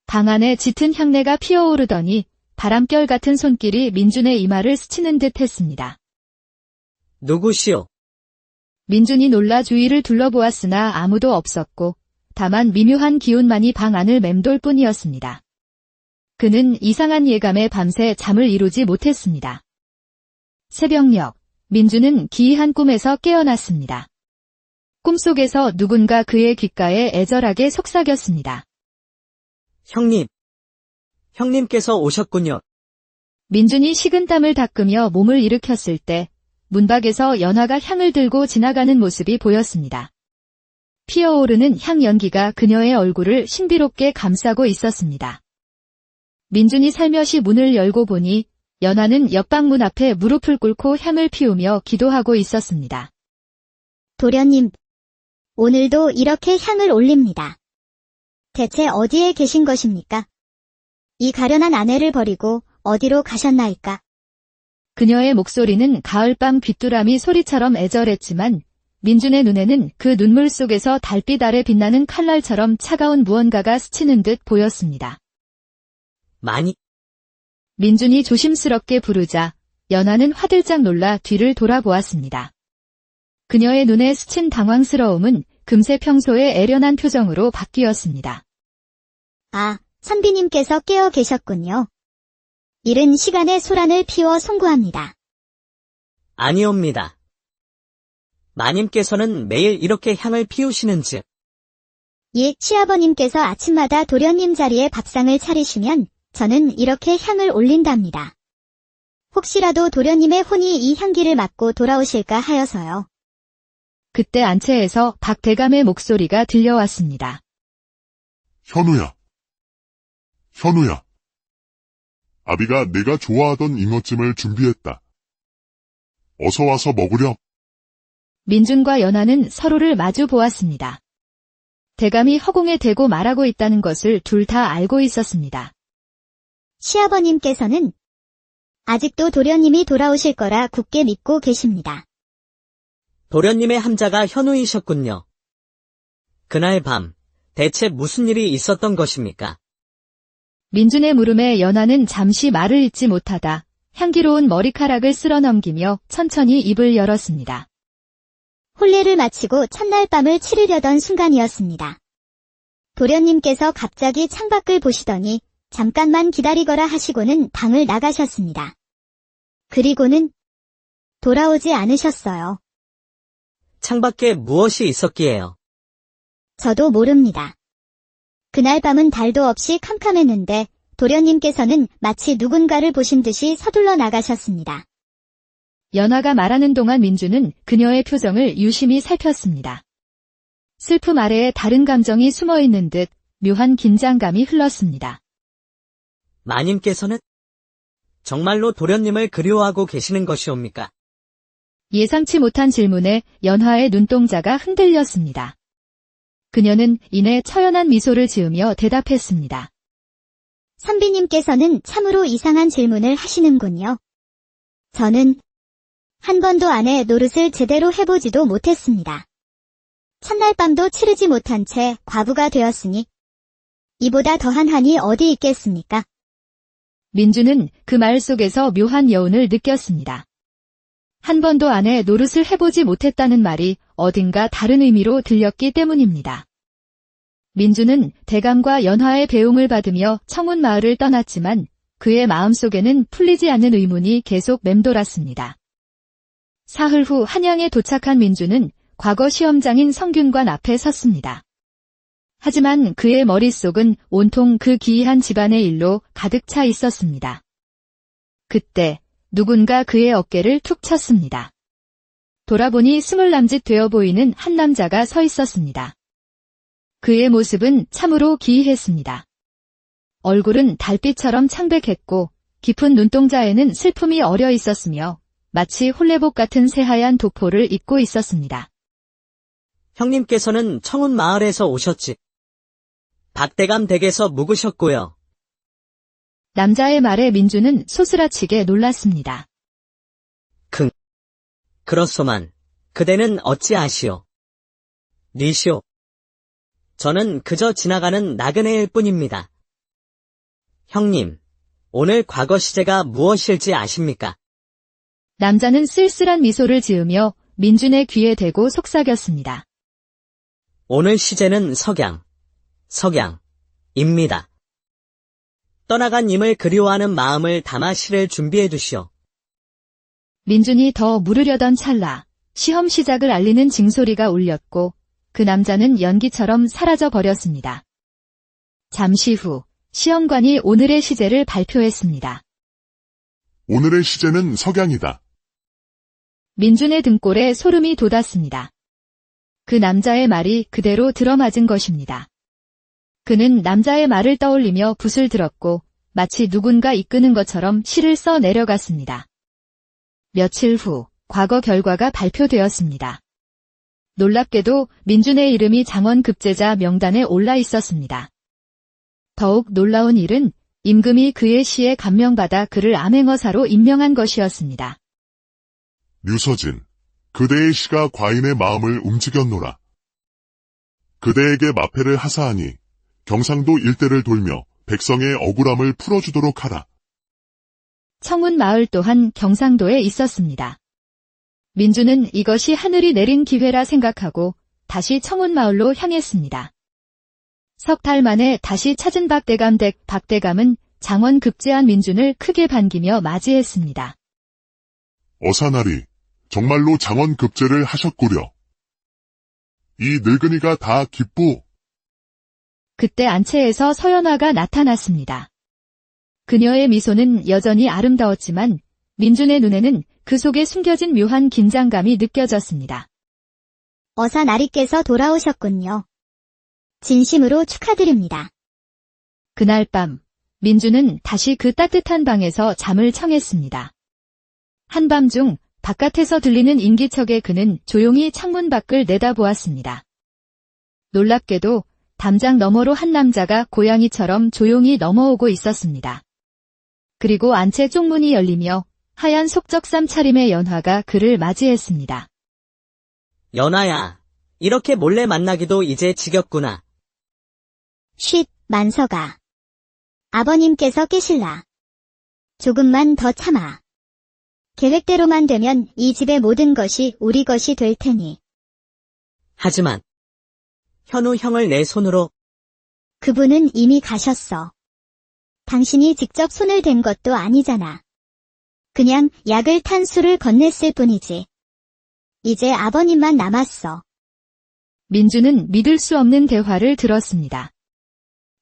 방 안에 짙은 향내가 피어오르더니 바람결 같은 손길이 민준의 이마를 스치는 듯 했습니다. 누구시오? 민준이 놀라 주위를 둘러보았으나 아무도 없었고 다만 미묘한 기운만이 방 안을 맴돌 뿐이었습니다. 그는 이상한 예감에 밤새 잠을 이루지 못했습니다. 새벽녘, 민준은 기이한 꿈에서 깨어났습니다. 꿈속에서 누군가 그의 귓가에 애절하게 속삭였습니다. 형님께서 오셨군요. 민준이 식은땀을 닦으며 몸을 일으켰을 때 문밖에서 연화가 향을 들고 지나가는 모습이 보였습니다. 피어오르는 향 연기가 그녀의 얼굴을 신비롭게 감싸고 있었습니다. 민준이 살며시 문을 열고 보니 연화는 옆방 문 앞에 무릎을 꿇고 향을 피우며 기도하고 있었습니다. 도련님, 오늘도 이렇게 향을 올립니다. 대체 어디에 계신 것입니까? 이 가련한 아내를 버리고 어디로 가셨나이까? 그녀의 목소리는 가을밤 귀뚜라미 소리처럼 애절했지만 민준의 눈에는 그 눈물 속에서 달빛 아래 빛나는 칼날처럼 차가운 무언가가 스치는 듯 보였습니다. 민준이 조심스럽게 부르자 연하는 화들짝 놀라 뒤를 돌아보았습니다. 그녀의 눈에 스친 당황스러움은 금세 평소의 애련한 표정으로 바뀌었습니다. 아, 선비님께서 깨어 계셨군요. 이른 시간에 소란을 피워 송구합니다. 아니옵니다. 마님께서는 매일 이렇게 향을 피우시는지. 예, 시아버님께서 아침마다 도련님 자리에 밥상을 차리시면 저는 이렇게 향을 올린답니다. 혹시라도 도련님의 혼이 이 향기를 맡고 돌아오실까 하여서요. 그때 안채에서 박 대감의 목소리가 들려왔습니다. 현우야. 아비가 내가 좋아하던 잉어찜을 준비했다. 어서 와서 먹으렴. 민준과 연하는 서로를 마주 보았습니다. 대감이 허공에 대고 말하고 있다는 것을 둘 다 알고 있었습니다. 시아버님께서는 아직도 도련님이 돌아오실 거라 굳게 믿고 계십니다. 도련님의 함자가 현우이셨군요. 그날 밤, 대체 무슨 일이 있었던 것입니까? 민준의 물음에 연하는 잠시 말을 잇지 못하다 향기로운 머리카락을 쓸어넘기며 천천히 입을 열었습니다. 혼례를 마치고 첫날 밤을 치르려던 순간이었습니다. 도련님께서 갑자기 창밖을 보시더니 잠깐만 기다리거라 하시고는 방을 나가셨습니다. 그리고는 돌아오지 않으셨어요. 창밖에 무엇이 있었기에요? 저도 모릅니다. 그날 밤은 달도 없이 캄캄했는데 도련님께서는 마치 누군가를 보신 듯이 서둘러 나가셨습니다. 연하가 말하는 동안 민준은 그녀의 표정을 유심히 살폈습니다. 슬픔 아래에 다른 감정이 숨어있는 듯 묘한 긴장감이 흘렀습니다. 마님께서는 정말로 도련님을 그리워하고 계시는 것이옵니까? 예상치 못한 질문에 연하의 눈동자가 흔들렸습니다. 그녀는 이내 처연한 미소를 지으며 대답했습니다. 선비님께서는 참으로 이상한 질문을 하시는군요. 저는 한 번도 아내 노릇을 제대로 해보지도 못했습니다. 첫날 밤도 치르지 못한 채 과부가 되었으니 이보다 더한 한이 어디 있겠습니까? 민준은 그 말 속에서 묘한 여운을 느꼈습니다. 한 번도 아내 노릇을 해보지 못했다는 말이 어딘가 다른 의미로 들렸기 때문입니다. 민준은 대감과 연하의 배웅을 받으며 청운 마을을 떠났지만 그의 마음속에는 풀리지 않는 의문이 계속 맴돌았습니다. 사흘 후 한양에 도착한 민준은 과거 시험장인 성균관 앞에 섰습니다. 하지만 그의 머릿속은 온통 그 기이한 집안의 일로 가득 차 있었습니다. 그때 누군가 그의 어깨를 툭 쳤습니다. 돌아보니 20 남짓 되어 보이는 한 남자가 서 있었습니다. 그의 모습은 참으로 기이했습니다. 얼굴은 달빛처럼 창백했고 깊은 눈동자에는 슬픔이 어려 있었으며 마치 홀레복 같은 새하얀 도포를 입고 있었습니다. 형님께서는 청운 마을에서 오셨지. 박대감 댁에서 묵으셨고요. 남자의 말에 민준은 소스라치게 놀랐습니다. 그렇소만, 그대는 어찌 아시오? 니시오. 저는 그저 지나가는 나그네일 뿐입니다. 형님, 오늘 과거 시제가 무엇일지 아십니까? 남자는 쓸쓸한 미소를 지으며 민준의 귀에 대고 속삭였습니다. 오늘 시제는 석양입니다. 떠나간 임을 그리워하는 마음을 담아 시를 준비해 두시오. 민준이 더 물으려던 찰나 시험 시작을 알리는 징소리가 울렸고 그 남자는 연기처럼 사라져 버렸습니다. 잠시 후 시험관이 오늘의 시제를 발표했습니다. 오늘의 시제는 석양이다. 민준의 등골에 소름이 돋았습니다. 그 남자의 말이 그대로 들어맞은 것입니다. 그는 남자의 말을 떠올리며 붓을 들었고 마치 누군가 이끄는 것처럼 시를 써 내려갔습니다. 며칠 후 과거 결과가 발표되었습니다. 놀랍게도 민준의 이름이 장원급제자 명단에 올라 있었습니다. 더욱 놀라운 일은 임금이 그의 시에 감명받아 그를 암행어사로 임명한 것이었습니다. 류서진, 그대의 시가 과인의 마음을 움직였노라. 그대에게 마패를 하사하니 경상도 일대를 돌며 백성의 억울함을 풀어주도록 하라. 청운 마을 또한 경상도에 있었습니다. 민준은 이것이 하늘이 내린 기회라 생각하고 다시 청운 마을로 향했습니다. 석 달 만에 다시 찾은 박대감은 장원 급제한 민준을 크게 반기며 맞이했습니다. 어사나리, 정말로 장원 급제를 하셨구려. 이 늙은이가 다 기쁘. 그때 안채에서 서연화가 나타났습니다. 그녀의 미소는 여전히 아름다웠지만 민준의 눈에는 그 속에 숨겨진 묘한 긴장감이 느껴졌습니다. 어사나리께서 돌아오셨군요. 진심으로 축하드립니다. 그날 밤 민준은 다시 그 따뜻한 방에서 잠을 청했습니다. 한밤중 바깥에서 들리는 인기척에 그는 조용히 창문 밖을 내다보았습니다. 놀랍게도 담장 너머로 한 남자가 고양이처럼 조용히 넘어오고 있었습니다. 그리고 안채 쪽문이 열리며 하얀 속적삼 차림의 연화가 그를 맞이했습니다. 연아야, 이렇게 몰래 만나기도 이제 지겹구나. 쉿, 만서가. 아버님께서 깨실라. 조금만 더 참아. 계획대로만 되면 이 집의 모든 것이 우리 것이 될 테니. 하지만 현우 형을 내 손으로. 그분은 이미 가셨어. 당신이 직접 손을 댄 것도 아니잖아. 그냥 약을 탄 술을 건넸을 뿐이지. 이제 아버님만 남았어. 민준은 믿을 수 없는 대화를 들었습니다.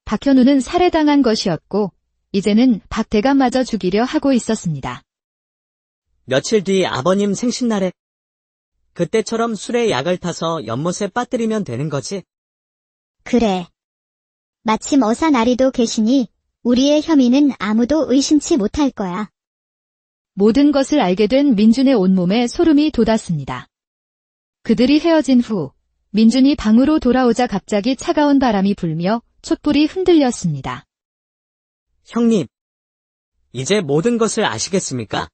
박현우는 살해당한 것이었고 이제는 박대감마저 죽이려 하고 있었습니다. 며칠 뒤 아버님 생신날에 그때처럼 술에 약을 타서 연못에 빠뜨리면 되는 거지? 그래. 마침 어사나리도 계시니 우리의 혐의는 아무도 의심치 못할 거야. 모든 것을 알게 된 민준의 온몸에 소름이 돋았습니다. 그들이 헤어진 후 민준이 방으로 돌아오자 갑자기 차가운 바람이 불며 촛불이 흔들렸습니다. 형님, 이제 모든 것을 아시겠습니까?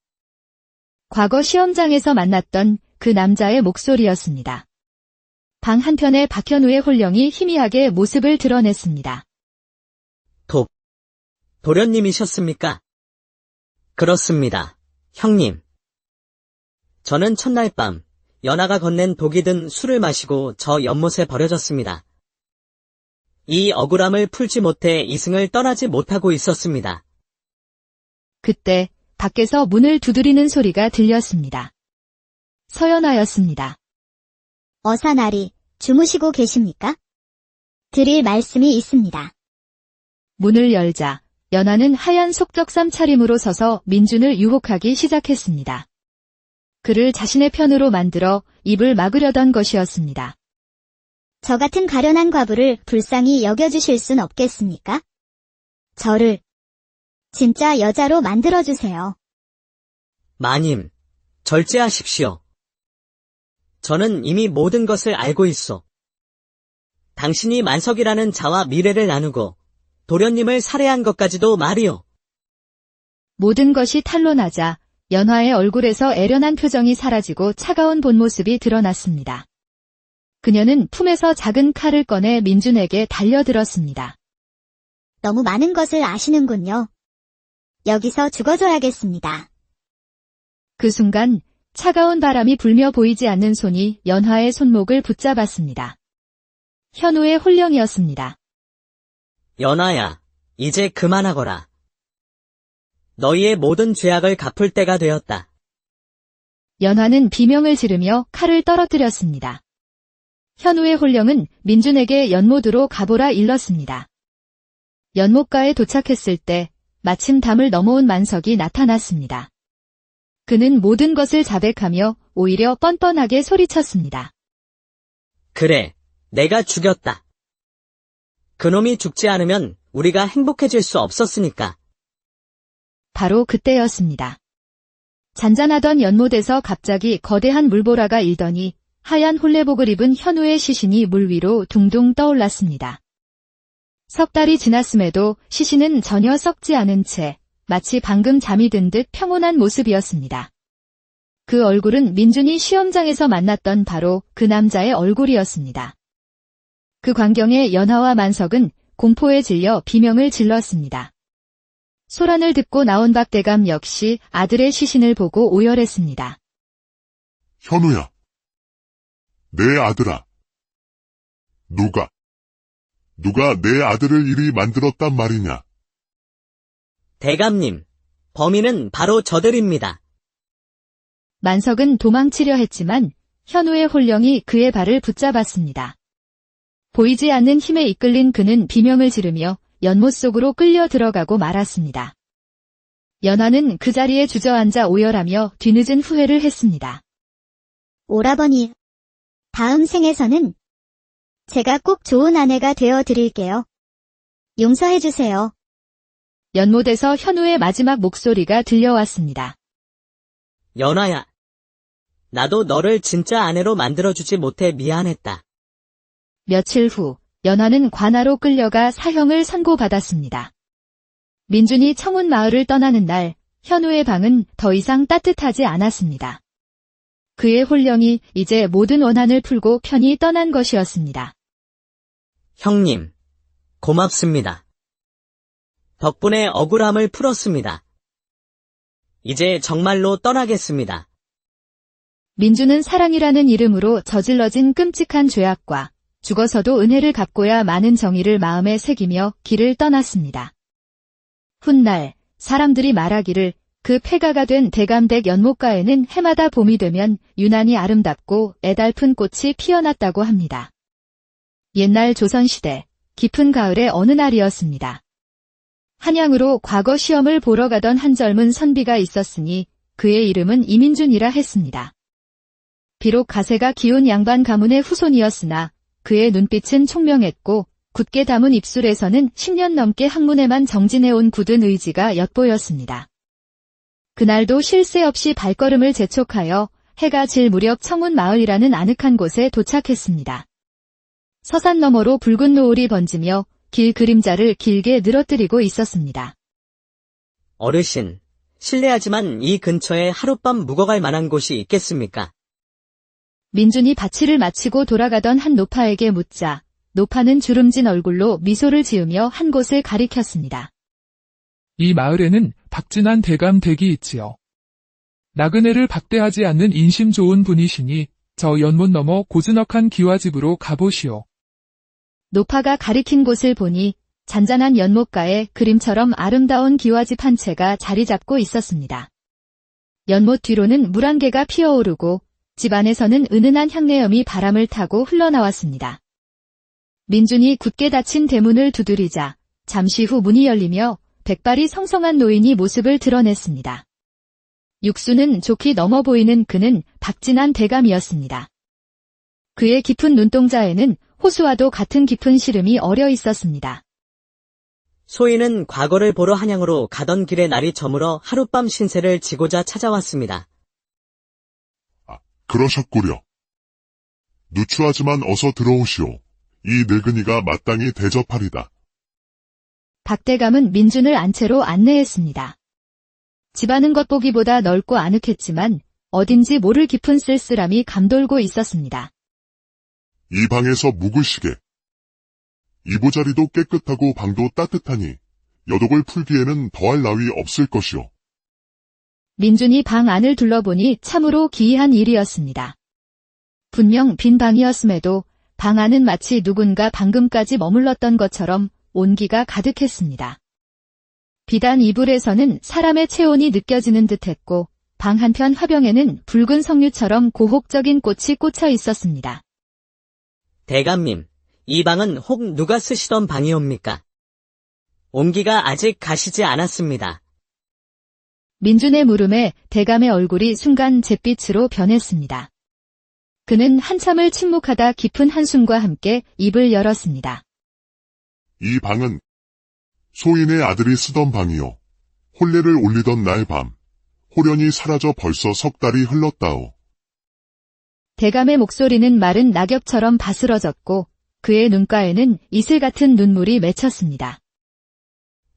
과거 시험장에서 만났던 그 남자의 목소리였습니다. 방 한편에 박현우의 홀령이 희미하게 모습을 드러냈습니다. 도련님이셨습니까? 그렇습니다, 형님. 저는 첫날 밤 연하가 건넨 독이 든 술을 마시고 저 연못에 버려졌습니다. 이 억울함을 풀지 못해 이승을 떠나지 못하고 있었습니다. 그때 밖에서 문을 두드리는 소리가 들렸습니다. 서연아였습니다. 어사나리, 주무시고 계십니까? 드릴 말씀이 있습니다. 문을 열자 연하는 하얀 속적삼 차림으로 서서 민준을 유혹하기 시작했습니다. 그를 자신의 편으로 만들어 입을 막으려던 것이었습니다. 저 같은 가련한 과부를 불쌍히 여겨주실 순 없겠습니까? 저를 진짜 여자로 만들어주세요. 마님, 절제하십시오. 저는 이미 모든 것을 알고 있소. 당신이 만석이라는 자와 미래를 나누고 도련님을 살해한 것까지도 말이오. 모든 것이 탄로나자 연화의 얼굴에서 애련한 표정이 사라지고 차가운 본 모습이 드러났습니다. 그녀는 품에서 작은 칼을 꺼내 민준에게 달려들었습니다. 너무 많은 것을 아시는군요. 여기서 죽어줘야겠습니다. 그 순간 차가운 바람이 불며 보이지 않는 손이 연화의 손목을 붙잡았습니다. 현우의 홀령이었습니다. 연아야, 이제 그만하거라. 너희의 모든 죄악을 갚을 때가 되었다. 연화는 비명을 지르며 칼을 떨어뜨렸습니다. 현우의 홀령은 민준에게 연못으로 가보라 일렀습니다. 연못가에 도착했을 때 마침 담을 넘어온 만석이 나타났습니다. 그는 모든 것을 자백하며 오히려 뻔뻔하게 소리쳤습니다. 그래, 내가 죽였다. 그놈이 죽지 않으면 우리가 행복해질 수 없었으니까. 바로 그때였습니다. 잔잔하던 연못에서 갑자기 거대한 물보라가 일더니 하얀 홀레복을 입은 현우의 시신이 물 위로 둥둥 떠올랐습니다. 석 달이 지났음에도 시신은 전혀 썩지 않은 채 마치 방금 잠이 든 듯 평온한 모습이었습니다. 그 얼굴은 민준이 시험장에서 만났던 바로 그 남자의 얼굴이었습니다. 그 광경에 연화와 만석은 공포에 질려 비명을 질렀습니다. 소란을 듣고 나온 박대감 역시 아들의 시신을 보고 오열했습니다. 현우야. 내 아들아. 누가 내 아들을 이리 만들었단 말이냐? 대감님, 범인은 바로 저들입니다. 만석은 도망치려 했지만 현우의 홀령이 그의 발을 붙잡았습니다. 보이지 않는 힘에 이끌린 그는 비명을 지르며 연못 속으로 끌려 들어가고 말았습니다. 연화는 그 자리에 주저앉아 오열하며 뒤늦은 후회를 했습니다. 오라버니, 다음 생에서는 제가 꼭 좋은 아내가 되어 드릴게요. 용서해주세요. 연못에서 현우의 마지막 목소리가 들려왔습니다. 연아야, 나도 너를 진짜 아내로 만들어주지 못해 미안했다. 며칠 후 연화는 관아로 끌려가 사형을 선고받았습니다. 민준이 청운 마을을 떠나는 날 현우의 방은 더 이상 따뜻하지 않았습니다. 그의 홀령이 이제 모든 원한을 풀고 편히 떠난 것이었습니다. 형님, 고맙습니다. 덕분에 억울함을 풀었습니다. 이제 정말로 떠나겠습니다. 민준은 사랑이라는 이름으로 저질러진 끔찍한 죄악과 죽어서도 은혜를 갚고야 마는 정의를 마음에 새기며 길을 떠났습니다. 훗날 사람들이 말하기를 그 폐가가 된 대감댁 연못가에는 해마다 봄이 되면 유난히 아름답고 애달픈 꽃이 피어났다고 합니다. 옛날 조선시대 깊은 가을의 어느 날이었습니다. 한양으로 과거 시험을 보러 가던 한 젊은 선비가 있었으니 그의 이름은 이민준이라 했습니다. 비록 가세가 기운 양반 가문의 후손이었으나 그의 눈빛은 총명했고 굳게 담은 입술에서는 10년 넘게 학문에만 정진해온 굳은 의지가 엿보였습니다. 그날도 쉴 새 없이 발걸음을 재촉하여 해가 질 무렵 청운 마을이라는 아늑한 곳에 도착했습니다. 서산 너머로 붉은 노을이 번지며 길 그림자를 길게 늘어뜨리고 있었습니다. 어르신, 실례하지만 이 근처에 하룻밤 묵어갈 만한 곳이 있겠습니까? 민준이 바치를 마치고 돌아가던 한 노파에게 묻자 노파는 주름진 얼굴로 미소를 지으며 한 곳을 가리켰습니다. 이 마을에는 박진한 대감 댁이 있지요. 나그네를 박대하지 않는 인심 좋은 분이시니 저 연못 너머 고즈넉한 기와집으로 가보시오. 노파가 가리킨 곳을 보니 잔잔한 연못가에 그림처럼 아름다운 기와집 한 채가 자리 잡고 있었습니다. 연못 뒤로는 물안개가 피어오르고 집 안에서는 은은한 향내염이 바람을 타고 흘러나왔습니다. 민준이 굳게 닫힌 대문을 두드리자 잠시 후 문이 열리며 백발이 성성한 노인이 모습을 드러냈습니다. 육수는 좋게 넘어 보이는 그는 박진한 대감이었습니다. 그의 깊은 눈동자에는 호수와도 같은 깊은 시름이 어려 있었습니다. 소인은 과거를 보러 한양으로 가던 길에 날이 저물어 하룻밤 신세를 지고자 찾아왔습니다. 그러셨구려. 누추하지만 어서 들어오시오. 이 늙은이가 마땅히 대접하리다. 박대감은 민준을 안채로 안내했습니다. 집 아는 것 보기보다 넓고 아늑했지만 어딘지 모를 깊은 쓸쓸함이 감돌고 있었습니다. 이 방에서 묵으시게. 이부자리도 깨끗하고 방도 따뜻하니 여독을 풀기에는 더할 나위 없을 것이오. 민준이 방 안을 둘러보니 참으로 기이한 일이었습니다. 분명 빈 방이었음에도 방 안은 마치 누군가 방금까지 머물렀던 것처럼 온기가 가득했습니다. 비단 이불에서는 사람의 체온이 느껴지는 듯했고 방 한편 화병에는 붉은 석류처럼 고혹적인 꽃이 꽂혀 있었습니다. 대감님, 이 방은 혹 누가 쓰시던 방이옵니까? 온기가 아직 가시지 않았습니다. 민준의 물음에 대감의 얼굴이 순간 잿빛으로 변했습니다. 그는 한참을 침묵하다 깊은 한숨과 함께 입을 열었습니다. 이 방은 소인의 아들이 쓰던 방이요. 혼례를 올리던 날 밤, 호련이 사라져 벌써 석 달이 흘렀다오. 대감의 목소리는 마른 낙엽처럼 바스러졌고 그의 눈가에는 이슬 같은 눈물이 맺혔습니다.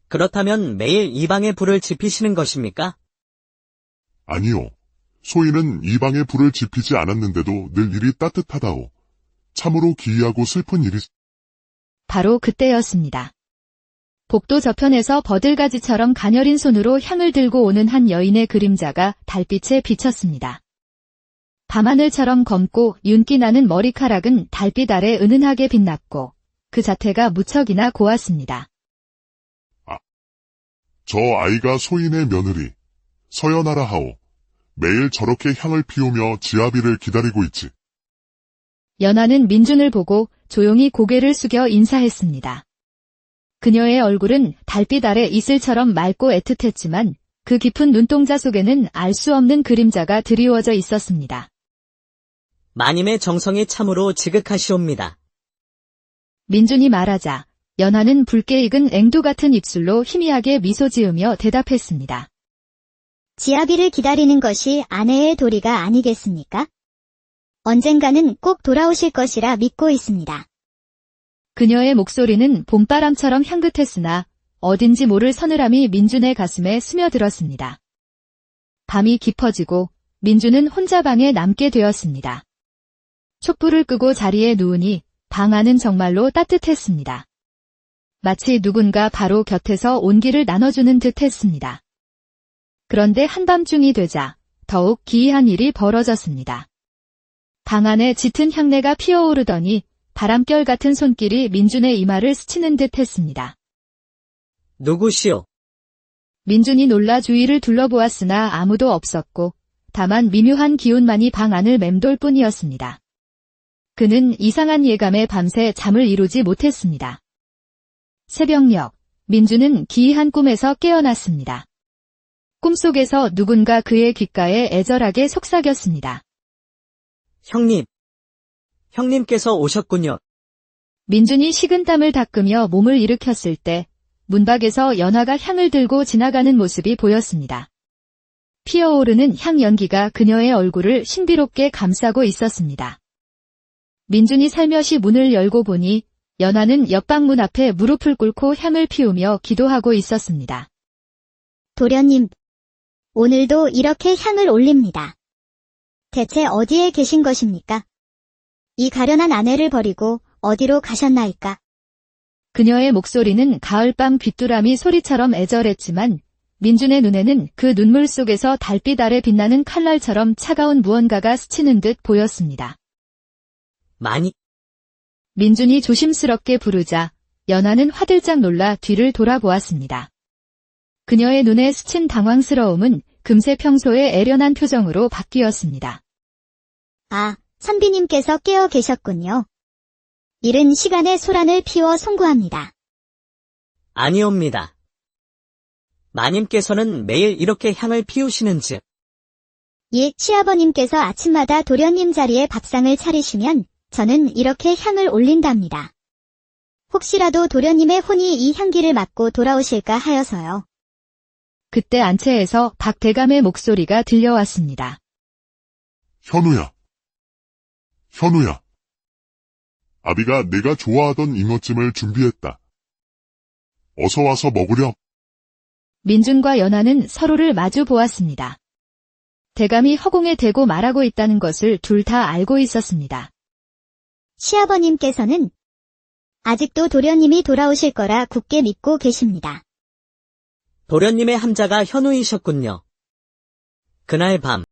그렇다면 매일 이 방에 불을 지피시는 것입니까? 아니요. 소인은 이 방에 불을 지피지 않았는데도 늘 일이 따뜻하다오. 참으로 기이하고 슬픈 일이... 바로 그때였습니다. 복도 저편에서 버들가지처럼 가녀린 손으로 향을 들고 오는 한 여인의 그림자가 달빛에 비쳤습니다. 밤하늘처럼 검고 윤기 나는 머리카락은 달빛 아래 은은하게 빛났고 그 자태가 무척이나 고왔습니다. 저 아이가 소인의 며느리, 서연하라 하오. 매일 저렇게 향을 피우며 지아비를 기다리고 있지. 연하는 민준을 보고 조용히 고개를 숙여 인사했습니다. 그녀의 얼굴은 달빛 아래 이슬처럼 맑고 애틋했지만 그 깊은 눈동자 속에는 알 수 없는 그림자가 드리워져 있었습니다. 마님의 정성이 참으로 지극하시옵니다. 민준이 말하자 연하는 붉게 익은 앵두 같은 입술로 희미하게 미소 지으며 대답했습니다. 지아비를 기다리는 것이 아내의 도리가 아니겠습니까? 언젠가는 꼭 돌아오실 것이라 믿고 있습니다. 그녀의 목소리는 봄바람처럼 향긋했으나 어딘지 모를 서늘함이 민준의 가슴에 스며들었습니다. 밤이 깊어지고 민준은 혼자 방에 남게 되었습니다. 촛불을 끄고 자리에 누우니 방 안은 정말로 따뜻했습니다. 마치 누군가 바로 곁에서 온기를 나눠주는 듯 했습니다. 그런데 한밤중이 되자 더욱 기이한 일이 벌어졌습니다. 방 안에 짙은 향내가 피어오르더니 바람결 같은 손길이 민준의 이마를 스치는 듯 했습니다. 누구시오? 민준이 놀라 주위를 둘러보았으나 아무도 없었고 다만 미묘한 기운만이 방 안을 맴돌 뿐이었습니다. 그는 이상한 예감에 밤새 잠을 이루지 못했습니다. 새벽녘, 민준은 기이한 꿈에서 깨어났습니다. 꿈속에서 누군가 그의 귓가에 애절하게 속삭였습니다. 형님. 형님께서 오셨군요. 민준이 식은땀을 닦으며 몸을 일으켰을 때 문밖에서 연하가 향을 들고 지나가는 모습이 보였습니다. 피어오르는 향 연기가 그녀의 얼굴을 신비롭게 감싸고 있었습니다. 민준이 살며시 문을 열고 보니 연하는 옆방 문 앞에 무릎을 꿇고 향을 피우며 기도하고 있었습니다. 도련님, 오늘도 이렇게 향을 올립니다. 대체 어디에 계신 것입니까? 이 가련한 아내를 버리고 어디로 가셨나이까? 그녀의 목소리는 가을밤 귀뚜라미 소리처럼 애절했지만 민준의 눈에는 그 눈물 속에서 달빛 아래 빛나는 칼날처럼 차가운 무언가가 스치는 듯 보였습니다. 많이. 민준이 조심스럽게 부르자 연하는 화들짝 놀라 뒤를 돌아보았습니다. 그녀의 눈에 스친 당황스러움은 금세 평소의 애련한 표정으로 바뀌었습니다. 아, 선비님께서 깨어 계셨군요. 이른 시간에 소란을 피워 송구합니다. 아니옵니다. 마님께서는 매일 이렇게 향을 피우시는즉. 예, 시아버님께서 아침마다 도련님 자리에 밥상을 차리시면 저는 이렇게 향을 올린답니다. 혹시라도 도련님의 혼이 이 향기를 맡고 돌아오실까 하여서요. 그때 안채에서 박 대감의 목소리가 들려왔습니다. 현우야. 현우야. 아비가 내가 좋아하던 잉어찜을 준비했다. 어서 와서 먹으렴. 민준과 연하는 서로를 마주 보았습니다. 대감이 허공에 대고 말하고 있다는 것을 둘 다 알고 있었습니다. 시아버님께서는 아직도 도련님이 돌아오실 거라 굳게 믿고 계십니다. 도련님의 함자가 현우이셨군요. 그날 밤